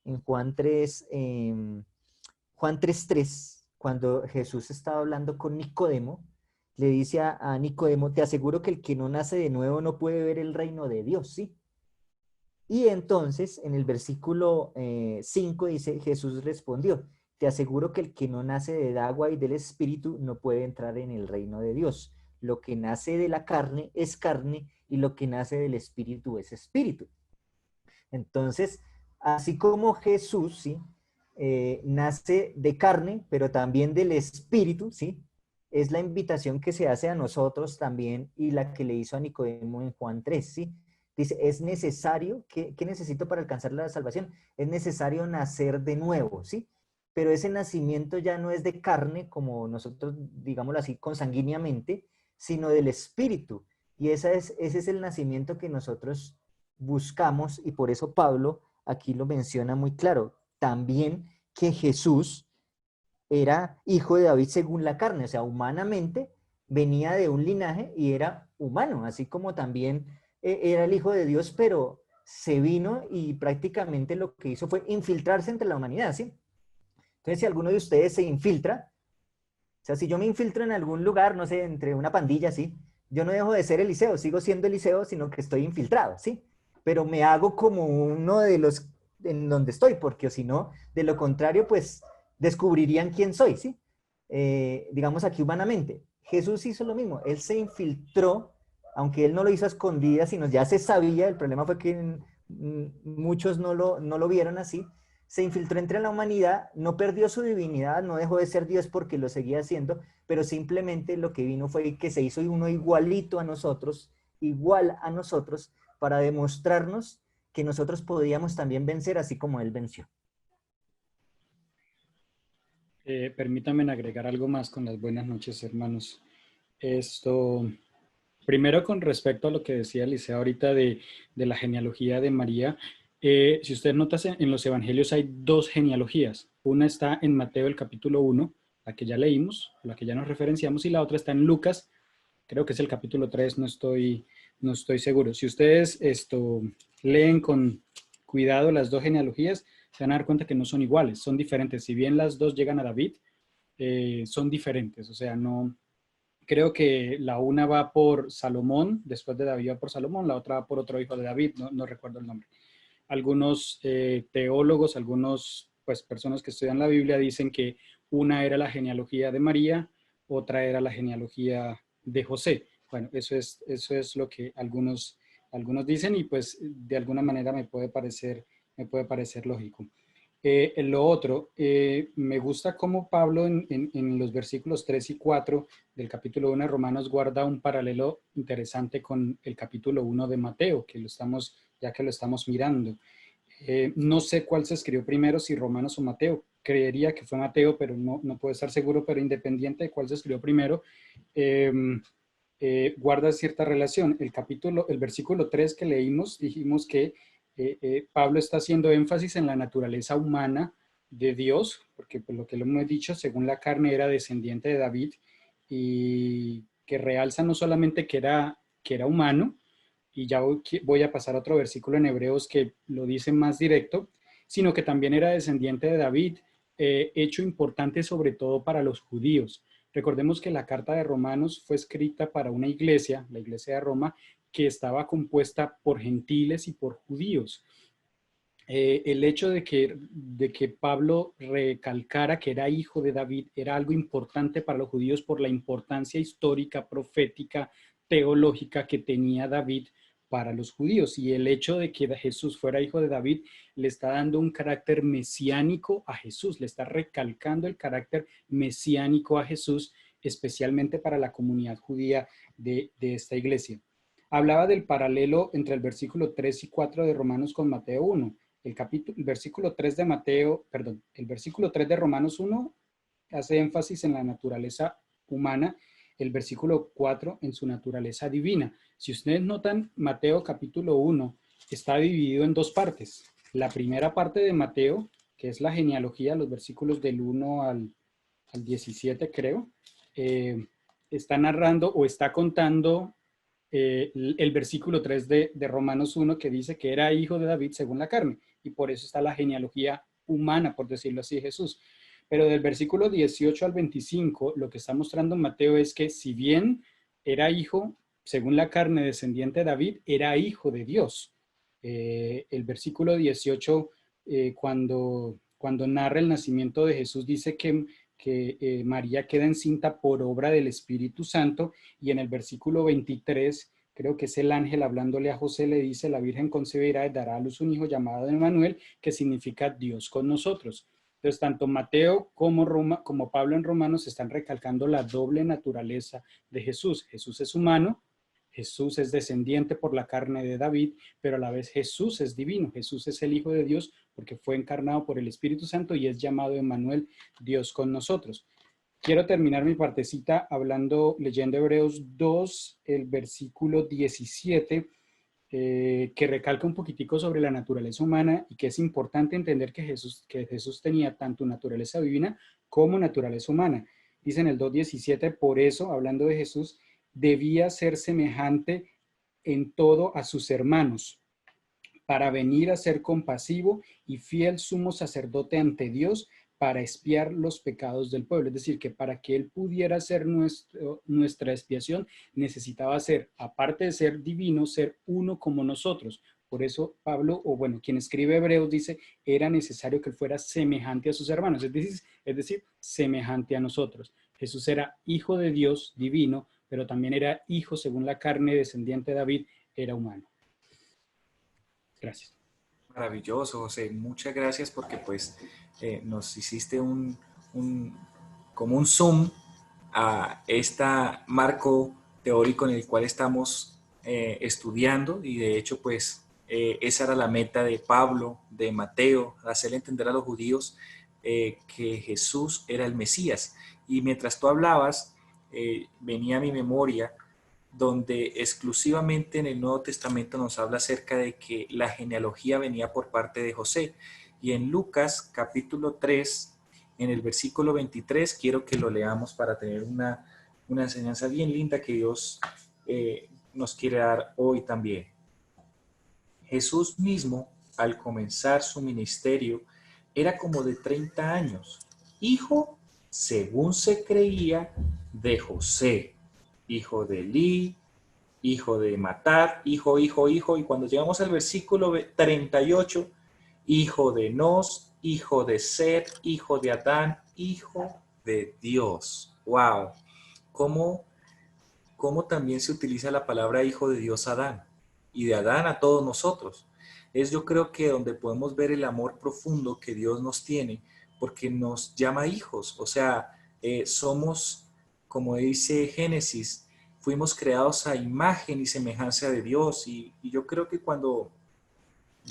Speaker 2: En Juan 3, Juan 3:3, cuando Jesús estaba hablando con Nicodemo, le dice a Nicodemo, te aseguro que el que no nace de nuevo no puede ver el reino de Dios, ¿sí? Y entonces en el versículo 5 dice, Jesús respondió, te aseguro que el que no nace del agua y del espíritu no puede entrar en el reino de Dios. Lo que nace de la carne es carne y lo que nace del espíritu es espíritu. Entonces, así como Jesús, ¿sí? Nace de carne, pero también del espíritu, ¿sí? Es la invitación que se hace a nosotros también y la que le hizo a Nicodemo en Juan 3, ¿sí? Dice, es necesario, ¿qué necesito para alcanzar la salvación? Es necesario nacer de nuevo, ¿sí? Pero ese nacimiento ya no es de carne, como nosotros, digámoslo así, consanguíneamente, sino del espíritu. Y ese es el nacimiento que nosotros buscamos y por eso Pablo aquí lo menciona muy claro. También que Jesús era hijo de David según la carne, o sea, humanamente venía de un linaje y era humano, así como también era el hijo de Dios, pero se vino y prácticamente lo que hizo fue infiltrarse entre la humanidad, ¿sí? Entonces, si alguno de ustedes se infiltra, o sea, si yo me infiltro en algún lugar, no sé, entre una pandilla, ¿sí? Yo no dejo de ser Eliseo, sigo siendo Eliseo, sino que estoy infiltrado, ¿sí? Pero me hago como uno de los en donde estoy, porque si no, de lo contrario, pues descubrirían quién soy, ¿sí? Digamos aquí humanamente. Jesús hizo lo mismo, él se infiltró, aunque él no lo hizo a escondidas, sino ya se sabía, el problema fue que muchos no lo vieron así, se infiltró entre la humanidad, no perdió su divinidad, no dejó de ser Dios porque lo seguía haciendo, pero simplemente lo que vino fue que se hizo uno igualito a nosotros, igual a nosotros, para demostrarnos que nosotros podíamos también vencer así como Él venció.
Speaker 5: Permítanme agregar algo más con las buenas noches, hermanos. Esto, primero con respecto a lo que decía Eliseo ahorita de la genealogía de María, si ustedes notan en los evangelios hay dos genealogías. Una está en Mateo el capítulo 1, la que ya leímos, la que ya nos referenciamos, y la otra está en Lucas, creo que es el capítulo 3, no estoy seguro. Si ustedes leen con cuidado las dos genealogías, se van a dar cuenta que no son iguales, son diferentes. Si bien las dos llegan a David, son diferentes. O sea, no, creo que la una va por Salomón, después de David va por Salomón, la otra va por otro hijo de David, no recuerdo el nombre. Algunos teólogos, algunos pues, personas que estudian la Biblia dicen que una era la genealogía de María, otra era la genealogía de José. Bueno, eso es lo que algunos dicen y pues de alguna manera me puede parecer lógico. Lo otro, me gusta cómo Pablo en los versículos 3 y 4 del capítulo 1 de Romanos guarda un paralelo interesante con el capítulo 1 de Mateo, ya que lo estamos mirando. No sé cuál se escribió primero, si Romanos o Mateo. Creería que fue Mateo, pero no puedo estar seguro, pero independiente de cuál se escribió primero, guarda cierta relación. El versículo 3 que leímos, dijimos que Pablo está haciendo énfasis en la naturaleza humana de Dios, porque pues, lo que lo hemos dicho, según la carne era descendiente de David, y que realza no solamente que era humano, y ya voy a pasar a otro versículo en Hebreos que lo dice más directo, sino que también era descendiente de David, hecho importante sobre todo para los judíos. Recordemos que la carta de Romanos fue escrita para una iglesia, la iglesia de Roma, que estaba compuesta por gentiles y por judíos. El hecho de que Pablo recalcara que era hijo de David era algo importante para los judíos por la importancia histórica, profética, teológica que tenía David para los judíos. Y el hecho de que Jesús fuera hijo de David le está dando un carácter mesiánico a Jesús, le está recalcando el carácter mesiánico a Jesús, especialmente para la comunidad judía de esta iglesia. Hablaba del paralelo entre el versículo 3 y 4 de Romanos con Mateo 1. El versículo 3 de Romanos 1 hace énfasis en la naturaleza humana, el versículo 4 en su naturaleza divina. Si ustedes notan, Mateo capítulo 1 está dividido en dos partes. La primera parte de Mateo, que es la genealogía, los versículos del 1 al 17 creo, está narrando o está contando el versículo 3 de Romanos 1 que dice que era hijo de David según la carne, y por eso está la genealogía humana, por decirlo así, Jesús. Pero del versículo 18 al 25, lo que está mostrando Mateo es que si bien era hijo, según la carne, descendiente de David, era hijo de Dios. El versículo 18, cuando narra el nacimiento de Jesús, dice que María queda encinta por obra del Espíritu Santo, y en el versículo 23, creo que es el ángel hablándole a José, le dice, la Virgen concebirá y dará a luz un hijo llamado Emmanuel, que significa Dios con nosotros. Entonces, tanto Mateo como Pablo en Romanos están recalcando la doble naturaleza de Jesús. Jesús es humano, Jesús es descendiente por la carne de David, pero a la vez Jesús es divino. Jesús es el Hijo de Dios porque fue encarnado por el Espíritu Santo y es llamado Emmanuel, Dios con nosotros. Quiero terminar mi partecita leyendo Hebreos 2, el versículo 17, que recalca un poquitico sobre la naturaleza humana y que es importante entender que Jesús tenía tanto naturaleza divina como naturaleza humana. Dice en el 2:17, por eso, hablando de Jesús, debía ser semejante en todo a sus hermanos, para venir a ser compasivo y fiel sumo sacerdote ante Dios para expiar los pecados del pueblo. Es decir, que para que Él pudiera ser nuestra expiación, necesitaba ser, aparte de ser divino, ser uno como nosotros. Por eso Pablo, quien escribe Hebreos dice, era necesario que Él fuera semejante a sus hermanos, es decir, semejante a nosotros. Jesús era hijo de Dios, divino, pero también era hijo según la carne, descendiente de David, era humano. Gracias.
Speaker 1: Maravilloso, José. Muchas gracias porque pues nos hiciste como un zoom a este marco teórico en el cual estamos estudiando y de hecho pues esa era la meta de Pablo, de Mateo, hacerle entender a los judíos que Jesús era el Mesías. Y mientras tú hablabas, venía a mi memoria donde exclusivamente en el Nuevo Testamento nos habla acerca de que la genealogía venía por parte de José. Y en Lucas capítulo 3, en el versículo 23, quiero que lo leamos para tener una enseñanza bien linda que Dios nos quiere dar hoy también. Jesús mismo, al comenzar su ministerio, era como de 30 años, hijo, según se creía, de José, hijo de Elí, hijo de Matat, hijo, y cuando llegamos al versículo 38, hijo de Nos, hijo de Set, hijo de Adán, hijo de Dios. ¡Wow! ¿Cómo también se utiliza la palabra hijo de Dios Adán? Y de Adán a todos nosotros. Es yo creo que donde podemos ver el amor profundo que Dios nos tiene, porque nos llama hijos. O sea, somos, como dice Génesis, fuimos creados a imagen y semejanza de Dios. Y yo creo que cuando,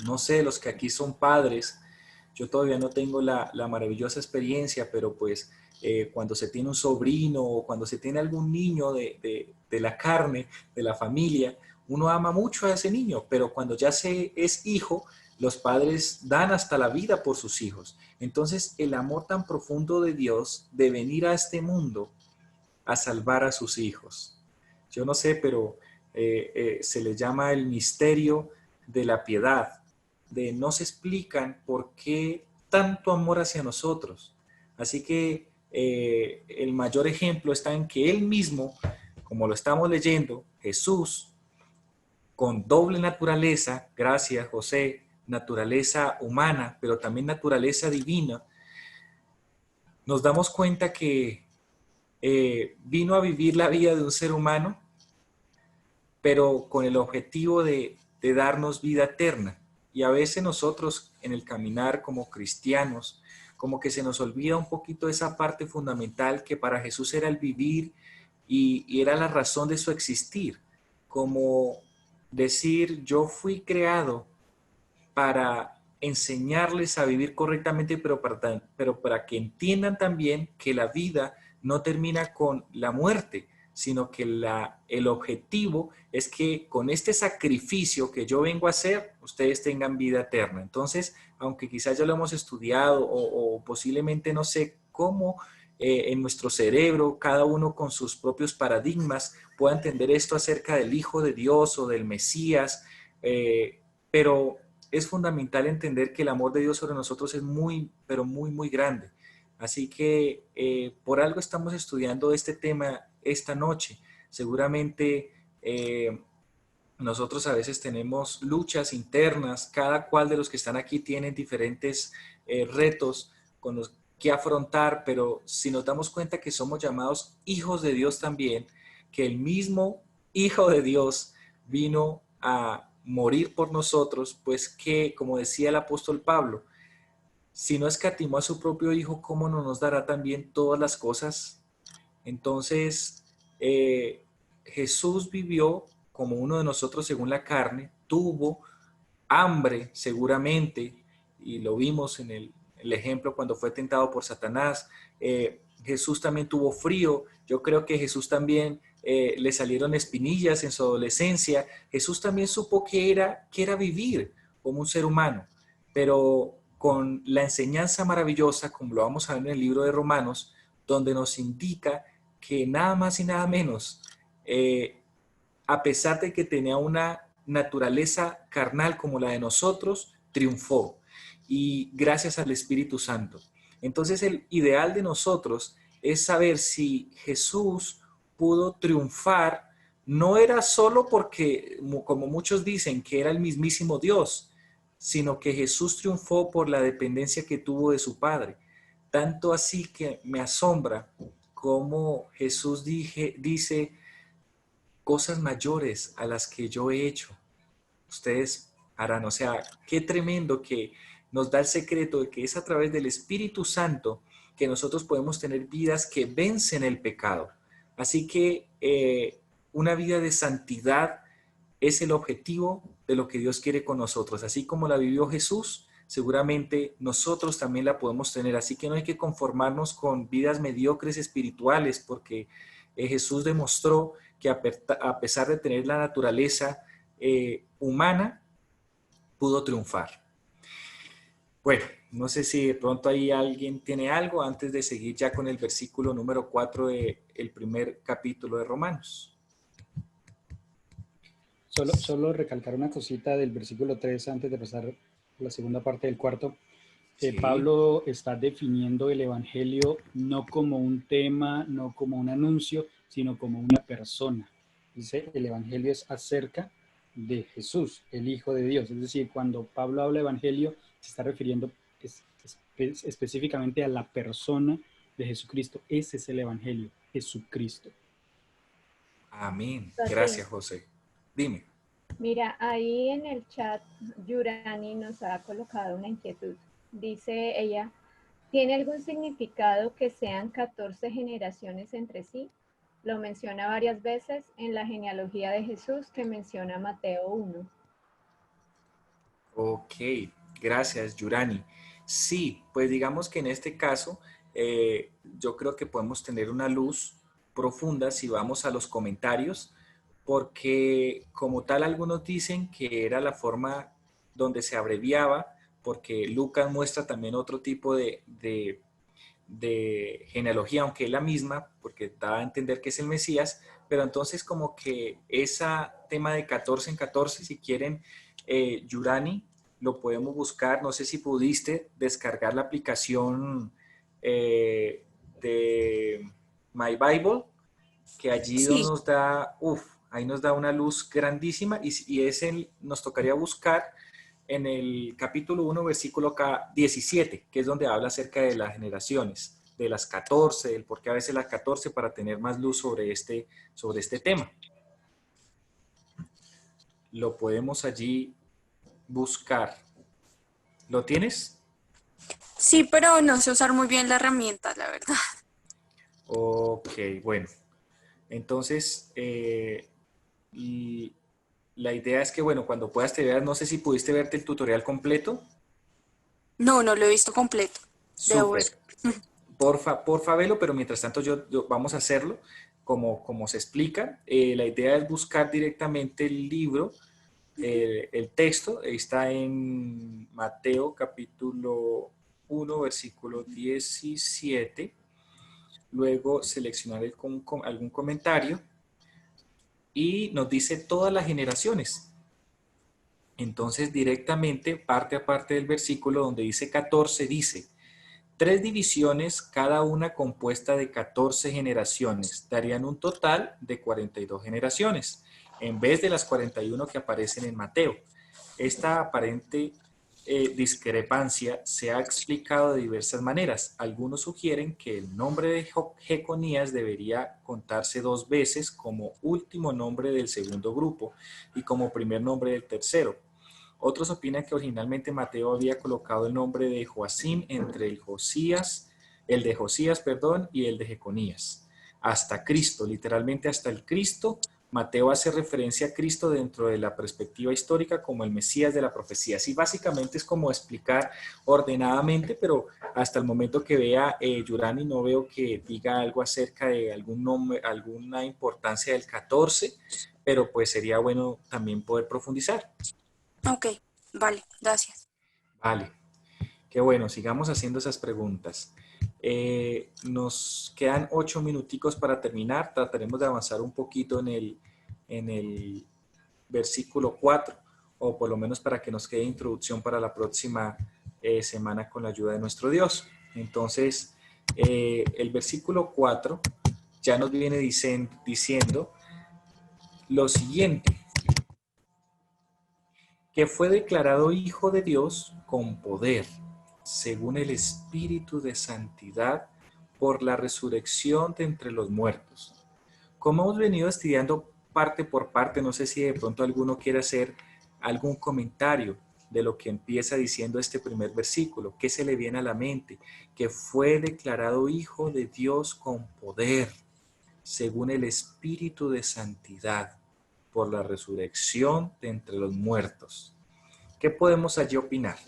Speaker 1: no sé, los que aquí son padres, yo todavía no tengo la maravillosa experiencia, pero pues cuando se tiene un sobrino o cuando se tiene algún niño de la carne, de la familia, uno ama mucho a ese niño, pero cuando ya se es hijo, los padres dan hasta la vida por sus hijos. Entonces, el amor tan profundo de Dios de venir a este mundo a salvar a sus hijos. Yo no sé, pero se le llama el misterio de la piedad, de no se explican por qué tanto amor hacia nosotros. Así que el mayor ejemplo está en que Él mismo, como lo estamos leyendo, Jesús, con doble naturaleza, gracias José, naturaleza humana, pero también naturaleza divina, nos damos cuenta que vino a vivir la vida de un ser humano, pero con el objetivo de darnos vida eterna. Y a veces nosotros en el caminar como cristianos, como que se nos olvida un poquito esa parte fundamental que para Jesús era el vivir y era la razón de su existir. Como decir, yo fui creado para enseñarles a vivir correctamente, pero para que entiendan también que la vida no termina con la muerte, sino que el objetivo es que con este sacrificio que yo vengo a hacer, ustedes tengan vida eterna. Entonces, aunque quizás ya lo hemos estudiado o posiblemente no sé cómo en nuestro cerebro, cada uno con sus propios paradigmas, pueda entender esto acerca del Hijo de Dios o del Mesías, pero es fundamental entender que el amor de Dios sobre nosotros es muy, pero muy, muy grande. Así que por algo estamos estudiando este tema esta noche. Seguramente nosotros a veces tenemos luchas internas, cada cual de los que están aquí tienen diferentes retos con los que afrontar, pero si nos damos cuenta que somos llamados hijos de Dios también, que el mismo Hijo de Dios vino a morir por nosotros, pues que, como decía el apóstol Pablo, si no escatimó a su propio Hijo, ¿cómo no nos dará también todas las cosas? Entonces, Jesús vivió como uno de nosotros según la carne, tuvo hambre seguramente, y lo vimos en el ejemplo cuando fue tentado por Satanás. Jesús también tuvo frío. Yo creo que Jesús también le salieron espinillas en su adolescencia. Jesús también supo que era vivir como un ser humano, pero con la enseñanza maravillosa, como lo vamos a ver en el libro de Romanos, donde nos indica que nada más y nada menos, a pesar de que tenía una naturaleza carnal como la de nosotros, triunfó. Y gracias al Espíritu Santo. Entonces el ideal de nosotros es saber si Jesús pudo triunfar, no era solo porque, como muchos dicen, que era el mismísimo Dios, sino que Jesús triunfó por la dependencia que tuvo de su Padre. Tanto así que me asombra cómo Jesús dice, cosas mayores a las que yo he hecho, ustedes harán. O sea, qué tremendo que nos da el secreto de que es a través del Espíritu Santo que nosotros podemos tener vidas que vencen el pecado. Así que una vida de santidad es el objetivo de lo que Dios quiere con nosotros. Así como la vivió Jesús, seguramente nosotros también la podemos tener. Así que no hay que conformarnos con vidas mediocres espirituales, porque Jesús demostró que a pesar de tener la naturaleza humana, pudo triunfar. Bueno, no sé si de pronto ahí alguien tiene algo antes de seguir ya con el versículo número 4 del primer capítulo de Romanos.
Speaker 5: Solo recalcar una cosita del versículo 3 antes de pasar a la segunda parte del cuarto.
Speaker 1: Sí.
Speaker 5: Pablo está definiendo el evangelio no como un tema, no como un anuncio, sino como una persona. Dice, el evangelio es acerca de Jesús, el Hijo de Dios. Es decir, cuando Pablo habla de evangelio, se está refiriendo específicamente a la persona de Jesucristo. Ese es el evangelio, Jesucristo.
Speaker 1: Amén.
Speaker 4: Así.
Speaker 1: Gracias, José. Dime.
Speaker 4: Mira, ahí en el chat, Yurani nos ha colocado una inquietud. Dice ella, ¿tiene algún significado que sean 14 generaciones entre sí? Lo menciona varias veces en la genealogía de Jesús que menciona Mateo 1.
Speaker 1: Ok, gracias, Yurani. Sí, pues digamos que en este caso yo creo que podemos tener una luz profunda si vamos a los comentarios, porque como tal algunos dicen que era la forma donde se abreviaba, porque Lucas muestra también otro tipo de genealogía, aunque es la misma, porque da a entender que es el Mesías, pero entonces como que ese tema de 14 en 14, si quieren, Yurani, lo podemos buscar, no sé si pudiste descargar la aplicación de My Bible, que allí
Speaker 6: Sí,
Speaker 1: nos da, ahí nos da una luz grandísima y nos tocaría buscar en el capítulo 1, versículo 17, que es donde habla acerca de las generaciones, de las 14, del por qué a veces las 14, para tener más luz sobre este tema. Lo podemos allí buscar. ¿Lo tienes?
Speaker 6: sí, pero no sé usar muy bien la herramienta, la verdad.
Speaker 1: Ok, bueno. Entonces, y la idea es que, bueno, cuando puedas te veas, no sé si pudiste verte el tutorial completo.
Speaker 6: No, no lo he visto completo. Debo ver.
Speaker 1: Súper. Porfa, velo, pero mientras tanto vamos a hacerlo como se explica. La idea es buscar directamente el libro, el texto. Está en Mateo capítulo 1, versículo 17. Luego seleccionar algún comentario y nos dice todas las generaciones. Entonces directamente, parte a parte del versículo donde dice 14, dice: 3 divisiones, cada una compuesta de 14 generaciones, darían un total de 42 generaciones, en vez de las 41 que aparecen en Mateo. Esta aparente discrepancia se ha explicado de diversas maneras. Algunos sugieren que el nombre de Jeconías debería contarse 2 veces como último nombre del segundo grupo y como primer nombre del tercero. Otros opinan que originalmente Mateo había colocado el nombre de Joacim entre el de Josías, y el de Jeconías. Hasta Cristo, literalmente hasta el Cristo. Mateo hace referencia a Cristo dentro de la perspectiva histórica como el Mesías de la profecía. Así básicamente es como explicar ordenadamente, pero hasta el momento que vea Yurani no veo que diga algo acerca de algún nombre, alguna importancia del 14, pero pues sería bueno también poder profundizar.
Speaker 6: Ok, vale, gracias.
Speaker 1: Vale, qué bueno, sigamos haciendo esas preguntas. Nos quedan 8 minuticos para terminar. Trataremos de avanzar un poquito en el versículo 4, o por lo menos para que nos quede introducción para la próxima semana con la ayuda de nuestro Dios. Entonces, el versículo 4 ya nos viene diciendo lo siguiente: que fue declarado Hijo de Dios con poder, según el Espíritu de Santidad, por la resurrección de entre los muertos. Como hemos venido estudiando parte por parte, no sé si de pronto alguno quiere hacer algún comentario de lo que empieza diciendo este primer versículo. ¿Qué se le viene a la mente? Que fue declarado hijo de Dios con poder, según el Espíritu de Santidad, por la resurrección de entre los muertos. ¿Qué podemos allí opinar?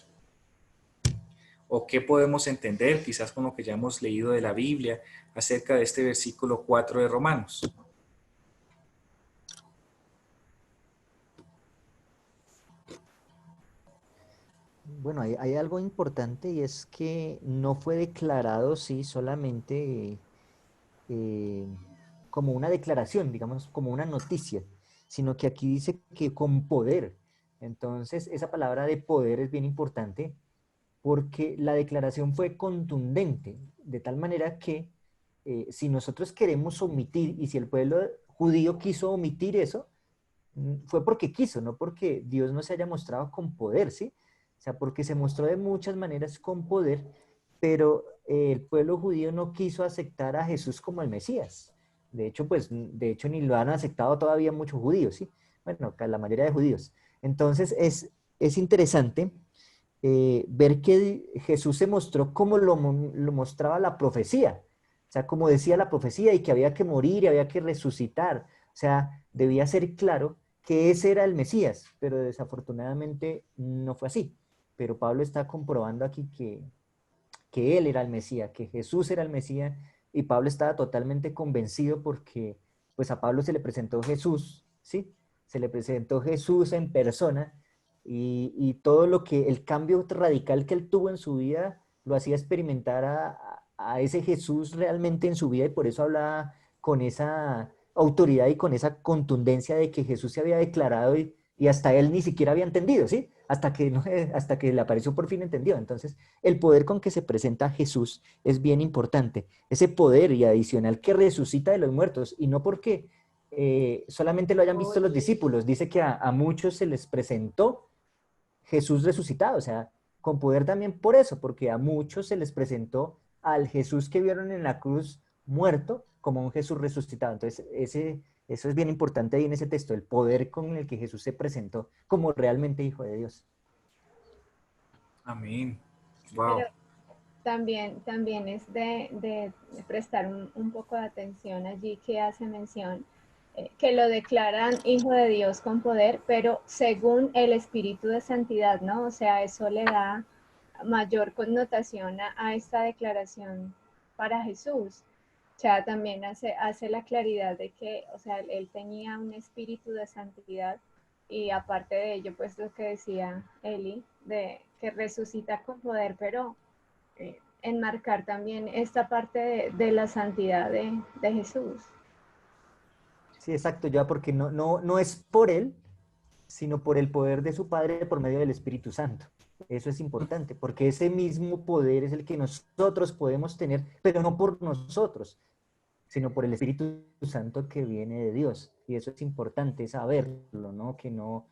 Speaker 1: ¿O qué podemos entender, quizás con lo que ya hemos leído de la Biblia, acerca de este versículo 4 de Romanos?
Speaker 2: Bueno, hay algo importante y es que no fue declarado, sí, solamente eh, como una declaración, digamos, como una noticia, sino que aquí dice que con poder. Entonces, esa palabra de poder es bien importante porque la declaración fue contundente, de tal manera que si nosotros queremos omitir y si el pueblo judío quiso omitir eso, fue porque quiso, no porque Dios no se haya mostrado con poder, ¿sí? O sea, porque se mostró de muchas maneras con poder, pero el pueblo judío no quiso aceptar a Jesús como el Mesías. De hecho, pues, de hecho ni lo han aceptado todavía muchos judíos, ¿sí? Bueno, la mayoría de judíos. Entonces, es interesante ver que Jesús se mostró como lo mostraba la profecía. O sea, como decía la profecía y que había que morir y había que resucitar. O sea, debía ser claro que ese era el Mesías, pero desafortunadamente no fue así. Pero Pablo está comprobando aquí que él era el Mesías, que Jesús era el Mesías, y Pablo estaba totalmente convencido porque pues a Pablo se le presentó Jesús, ¿sí? Se le presentó Jesús en persona y todo lo que, el cambio radical que él tuvo en su vida, lo hacía experimentar a ese Jesús realmente en su vida y por eso hablaba con esa autoridad y con esa contundencia de que Jesús se había declarado y hasta él ni siquiera había entendido, ¿sí? Hasta que, no, hasta que le apareció por fin entendió. Entonces, el poder con que se presenta Jesús es bien importante. Ese poder y adicional que resucita de los muertos, y no porque solamente lo hayan visto los discípulos, dice que a muchos se les presentó Jesús resucitado, o sea, con poder también por eso, porque a muchos se les presentó al Jesús que vieron en la cruz muerto como un Jesús resucitado. Entonces, eso es bien importante ahí en ese texto, el poder con el que Jesús se presentó como realmente hijo de Dios.
Speaker 1: Amén.
Speaker 4: Pero
Speaker 1: Wow.
Speaker 4: también es de prestar un poco de atención allí que hace mención, que lo declaran hijo de Dios con poder, pero según el Espíritu de Santidad, ¿no? O sea, eso le da mayor connotación a esta declaración para Jesús. O sea, también hace la claridad de que, o sea, él tenía un espíritu de santidad y aparte de ello, pues lo que decía Eli, de que resucita con poder, pero enmarcar también esta parte de la santidad de Jesús.
Speaker 2: Sí, exacto, ya porque no es por él, sino por el poder de su Padre por medio del Espíritu Santo. Eso es importante, porque ese mismo poder es el que nosotros podemos tener, pero no por nosotros, sino por el Espíritu Santo que viene de Dios. Y eso es importante saberlo, ¿no? Que no,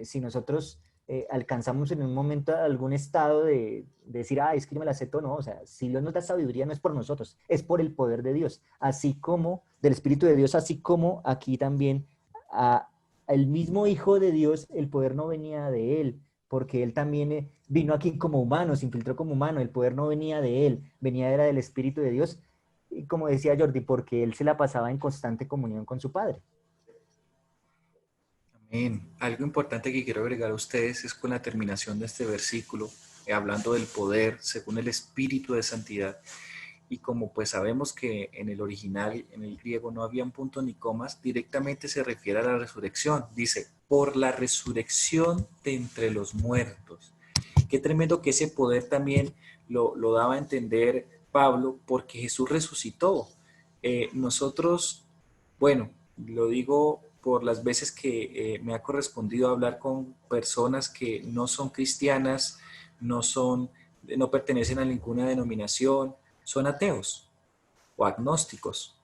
Speaker 2: si nosotros alcanzamos en un momento algún estado de decir, ah, es que yo me la acepto, no, o sea, si Dios nos da sabiduría no es por nosotros, es por el poder de Dios, así como del Espíritu de Dios, así como aquí también a, el mismo Hijo de Dios, el poder no venía de él, porque él también vino aquí como humano, se infiltró como humano, el poder no venía de él, venía era del Espíritu de Dios, y como decía Jordi, porque él se la pasaba en constante comunión con su Padre.
Speaker 1: Amén. Algo importante que quiero agregar a ustedes es con la terminación de este versículo, hablando del poder según el Espíritu de Santidad. Y como pues sabemos que en el original, en el griego, no habían puntos ni comas, directamente se refiere a la resurrección. Dice, por la resurrección de entre los muertos. Qué tremendo que ese poder también lo daba a entender Pablo, porque Jesús resucitó. Nosotros, bueno, lo digo por las veces que me ha correspondido hablar con personas que no son cristianas, no pertenecen a ninguna denominación, son ateos o agnósticos.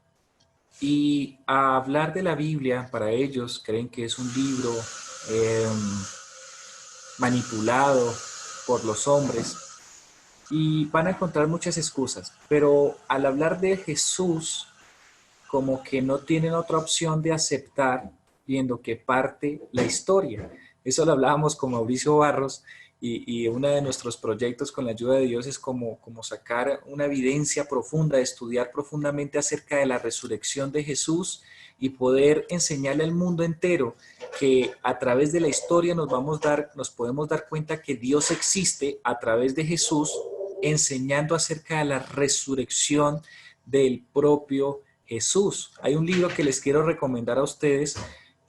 Speaker 1: Y a hablar de la Biblia, para ellos, creen que es un libro eh, manipulado por los hombres y van a encontrar muchas excusas. Pero al hablar de Jesús, como que no tienen otra opción de aceptar, viendo que parte la historia. Eso lo hablábamos con Mauricio Barros y uno de nuestros proyectos con la ayuda de Dios es como sacar una evidencia profunda, estudiar profundamente acerca de la resurrección de Jesús y poder enseñarle al mundo entero que a través de la historia nos podemos dar cuenta que Dios existe a través de Jesús, enseñando acerca de la resurrección del propio Jesús. Hay un libro que les quiero recomendar a ustedes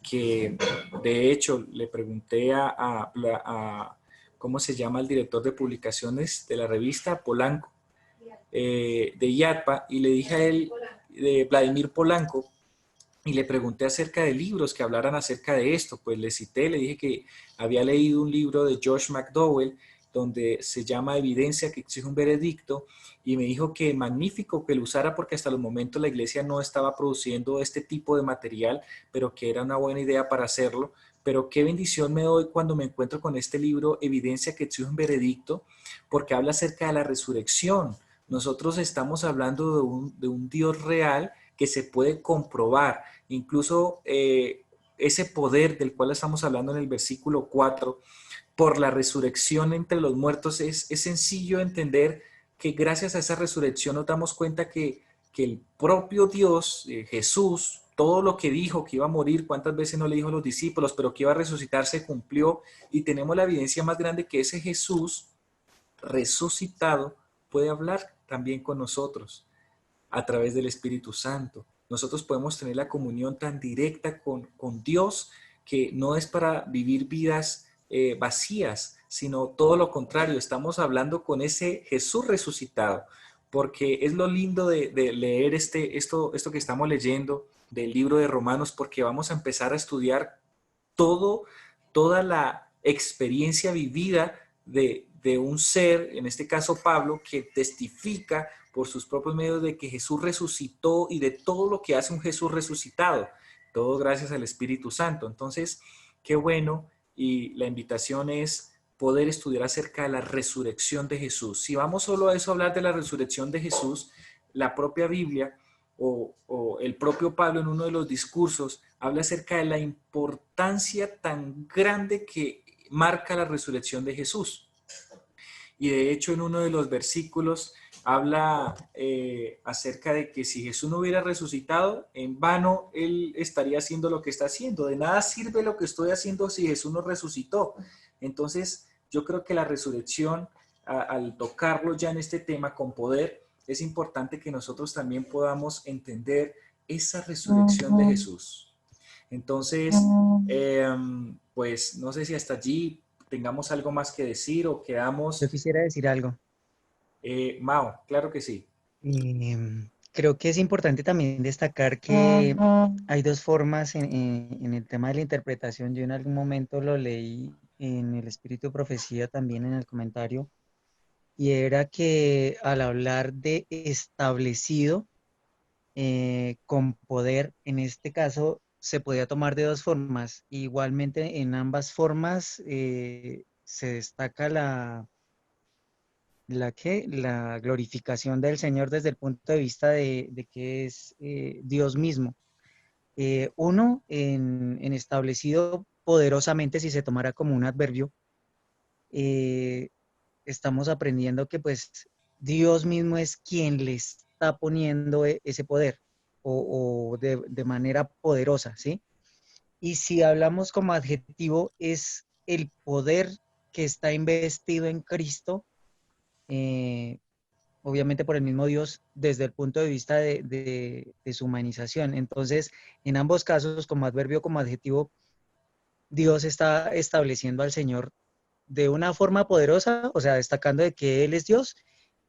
Speaker 1: que de hecho le pregunté a ¿cómo se llama el director de publicaciones de la revista? Polanco, de IATPA, y le dije a él, de Vladimir Polanco, y le pregunté acerca de libros que hablaran acerca de esto. Pues le cité, le dije que había leído un libro de George McDowell donde se llama Evidencia que exige un veredicto, y me dijo que magnífico que lo usara porque hasta los momentos la iglesia no estaba produciendo este tipo de material, pero que era una buena idea para hacerlo. Pero qué bendición me doy cuando me encuentro con este libro, Evidencia que exige un veredicto, porque habla acerca de la resurrección. Nosotros estamos hablando de un Dios real que se puede comprobar. Incluso ese poder del cual estamos hablando en el versículo 4, por la resurrección entre los muertos, es sencillo entender que gracias a esa resurrección nos damos cuenta que el propio Dios, Jesús, todo lo que dijo que iba a morir, cuántas veces no le dijo a los discípulos, pero que iba a resucitar, se cumplió, y tenemos la evidencia más grande que ese Jesús resucitado puede hablar también con nosotros a través del Espíritu Santo. Nosotros podemos tener la comunión tan directa con Dios, que no es para vivir vidas vacías, sino todo lo contrario, estamos hablando con ese Jesús resucitado, porque es lo lindo de leer esto que estamos leyendo del libro de Romanos, porque vamos a empezar a estudiar todo, toda la experiencia vivida de un ser, en este caso Pablo, que testifica por sus propios medios de que Jesús resucitó y de todo lo que hace un Jesús resucitado, todo gracias al Espíritu Santo. Entonces, qué bueno, y la invitación es poder estudiar acerca de la resurrección de Jesús. Si vamos solo a eso, a hablar de la resurrección de Jesús, la propia Biblia o el propio Pablo en uno de los discursos habla acerca de la importancia tan grande que marca la resurrección de Jesús. Y de hecho en uno de los versículos habla acerca de que si Jesús no hubiera resucitado, en vano Él estaría haciendo lo que está haciendo. De nada sirve lo que estoy haciendo si Jesús no resucitó. Entonces yo creo que la resurrección, al tocarlo ya en este tema con poder, es importante que nosotros también podamos entender esa resurrección de Jesús. Entonces, pues no sé si hasta allí tengamos algo más que decir o quedamos.
Speaker 7: Yo quisiera decir algo.
Speaker 1: Mao, claro que sí.
Speaker 7: Creo que es importante también destacar que hay dos formas en el tema de la interpretación. Yo en algún momento lo leí en el Espíritu de Profecía, también en el comentario, y era que al hablar de establecido con poder, en este caso se podía tomar de dos formas. Igualmente en ambas formas se destaca la glorificación del Señor desde el punto de vista de que es Dios mismo. Uno, en establecido poderosamente, si se tomara como un adverbio, estamos aprendiendo que pues Dios mismo es quien le está poniendo ese poder o de manera poderosa, ¿sí? Y si hablamos como adjetivo, es el poder que está investido en Cristo, eh, obviamente por el mismo Dios, desde el punto de vista de su humanización. Entonces, en ambos casos, como adverbio, como adjetivo, Dios está estableciendo al Señor de una forma poderosa, o sea, destacando de que Él es Dios,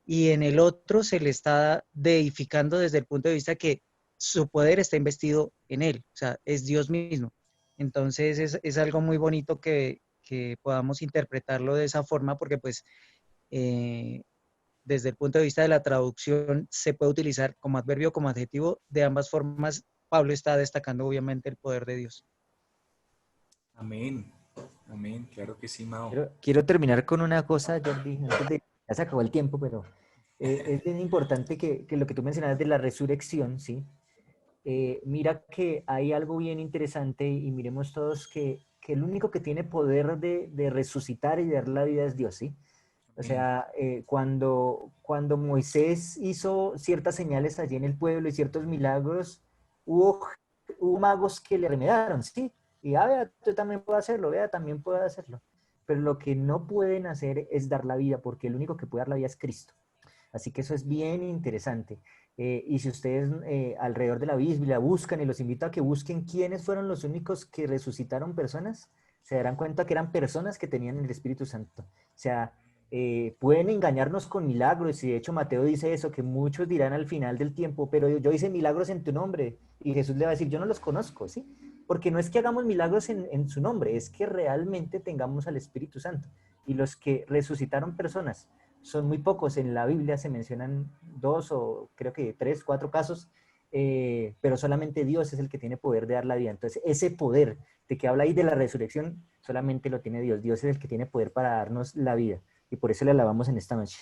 Speaker 7: y en el otro se le está deificando desde el punto de vista que su poder está investido en Él, o sea, es Dios mismo. Entonces es algo muy bonito que podamos interpretarlo de esa forma, porque pues desde el punto de vista de la traducción se puede utilizar como adverbio, como adjetivo, de ambas formas. Pablo está destacando obviamente el poder de Dios.
Speaker 1: Amén. Amén, claro que sí, Mao.
Speaker 2: Quiero terminar con una cosa, Jordi, antes de... Ya se acabó el tiempo, pero es bien importante que lo que tú mencionabas de la resurrección, ¿sí? Mira que hay algo bien interesante y miremos todos que que el único que tiene poder de resucitar y de dar la vida es Dios, ¿sí? O sea, cuando Moisés hizo ciertas señales allí en el pueblo y ciertos milagros, hubo magos que le remedaron, ¿sí? Y vea, tú también puedo hacerlo, vea, también puedo hacerlo. Pero lo que no pueden hacer es dar la vida, porque el único que puede dar la vida es Cristo. Así que eso es bien interesante. Y si ustedes alrededor de la Biblia buscan, y los invito a que busquen quiénes fueron los únicos que resucitaron personas, se darán cuenta que eran personas que tenían el Espíritu Santo. O sea, pueden engañarnos con milagros, y de hecho Mateo dice eso, que muchos dirán al final del tiempo, pero yo hice milagros en tu nombre, y Jesús le va a decir, yo no los conozco, ¿sí? Porque no es que hagamos milagros en su nombre, es que realmente tengamos al Espíritu Santo. Y los que resucitaron personas son muy pocos. En la Biblia se mencionan 2 o creo que 3, 4 casos, pero solamente Dios es el que tiene poder de dar la vida. Entonces, ese poder de que habla ahí de la resurrección, solamente lo tiene Dios. Dios es el que tiene poder para darnos la vida. Y por eso le alabamos en esta noche.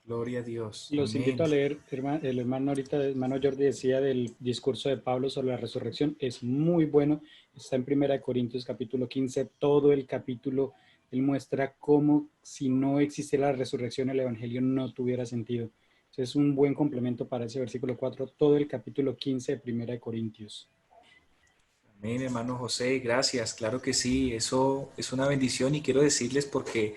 Speaker 1: Gloria a Dios.
Speaker 5: Los invito
Speaker 1: Amén.
Speaker 5: a leer, el hermano ahorita, el hermano Jordi decía del discurso de Pablo sobre la resurrección, es muy bueno, está en 1 Corintios capítulo 15, todo el capítulo, él muestra cómo si no existiera la resurrección el evangelio no tuviera sentido. Entonces, es un buen complemento para ese versículo 4, todo el capítulo 15 de 1 Corintios.
Speaker 1: Amén, hermano José, gracias. Claro que sí, eso es una bendición y quiero decirles porque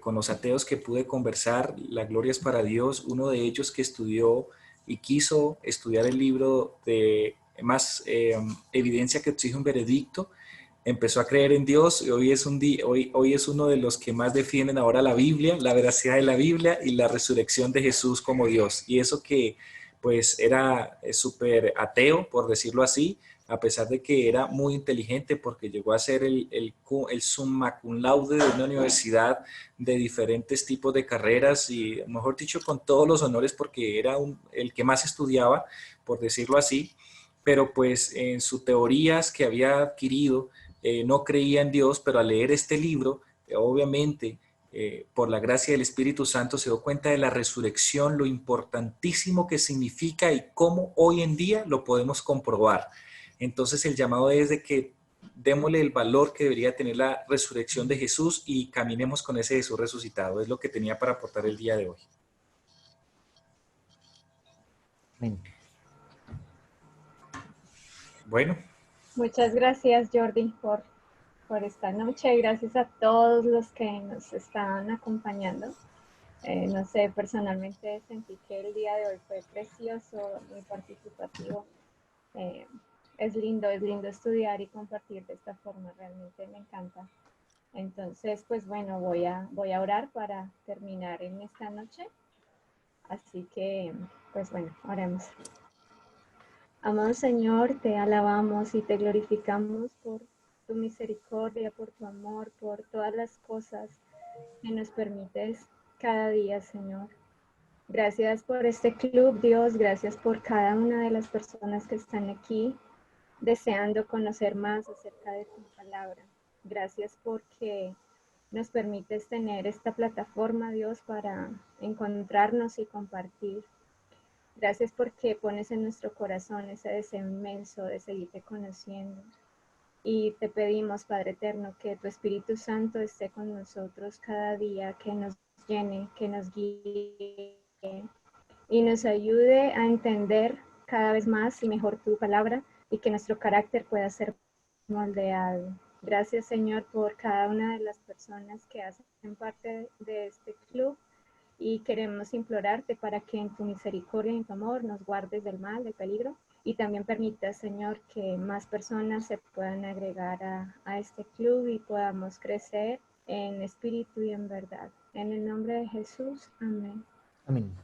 Speaker 1: con los ateos que pude conversar, la gloria es para Dios. Uno de ellos que estudió y quiso estudiar el libro de más evidencia que exige un veredicto, empezó a creer en Dios y hoy es, hoy es uno de los que más defienden ahora la Biblia, la veracidad de la Biblia y la resurrección de Jesús como Dios. Y eso que pues era súper ateo, por decirlo así, a pesar de que era muy inteligente porque llegó a ser el summa cum laude de una universidad de diferentes tipos de carreras y, mejor dicho, con todos los honores porque era el que más estudiaba, por decirlo así, pero pues en sus teorías que había adquirido no creía en Dios, pero al leer este libro, obviamente, por la gracia del Espíritu Santo, se dio cuenta de la resurrección, lo importantísimo que significa y cómo hoy en día lo podemos comprobar. Entonces el llamado es de que démosle el valor que debería tener la resurrección de Jesús y caminemos con ese Jesús resucitado. Es lo que tenía para aportar el día de hoy.
Speaker 2: Amén.
Speaker 1: Bueno,
Speaker 4: Muchas gracias, Jordi, por esta noche. Gracias a todos los que nos estaban acompañando. No sé, personalmente sentí que el día de hoy fue precioso, muy participativo. Es lindo estudiar y compartir de esta forma, realmente me encanta. Entonces, pues bueno, voy a orar para terminar en esta noche. Así que, pues bueno, oremos. Amado Señor, te alabamos y te glorificamos por tu misericordia, por tu amor, por todas las cosas que nos permites cada día, Señor. Gracias por este club, Dios. Gracias por cada una de las personas que están aquí deseando conocer más acerca de tu palabra. Gracias porque nos permites tener esta plataforma, Dios, para encontrarnos y compartir. Gracias porque pones en nuestro corazón ese deseo inmenso de seguirte conociendo. Y te pedimos, Padre Eterno, que tu Espíritu Santo esté con nosotros cada día, que nos llene, que nos guíe y nos ayude a entender cada vez más y mejor tu palabra y que nuestro carácter pueda ser moldeado. Gracias, Señor, por cada una de las personas que hacen parte de este club y queremos implorarte para que en tu misericordia y en tu amor nos guardes del mal, del peligro y también permitas, Señor, que más personas se puedan agregar a este club y podamos crecer en espíritu y en verdad. En el nombre de Jesús, amén.
Speaker 2: Amén.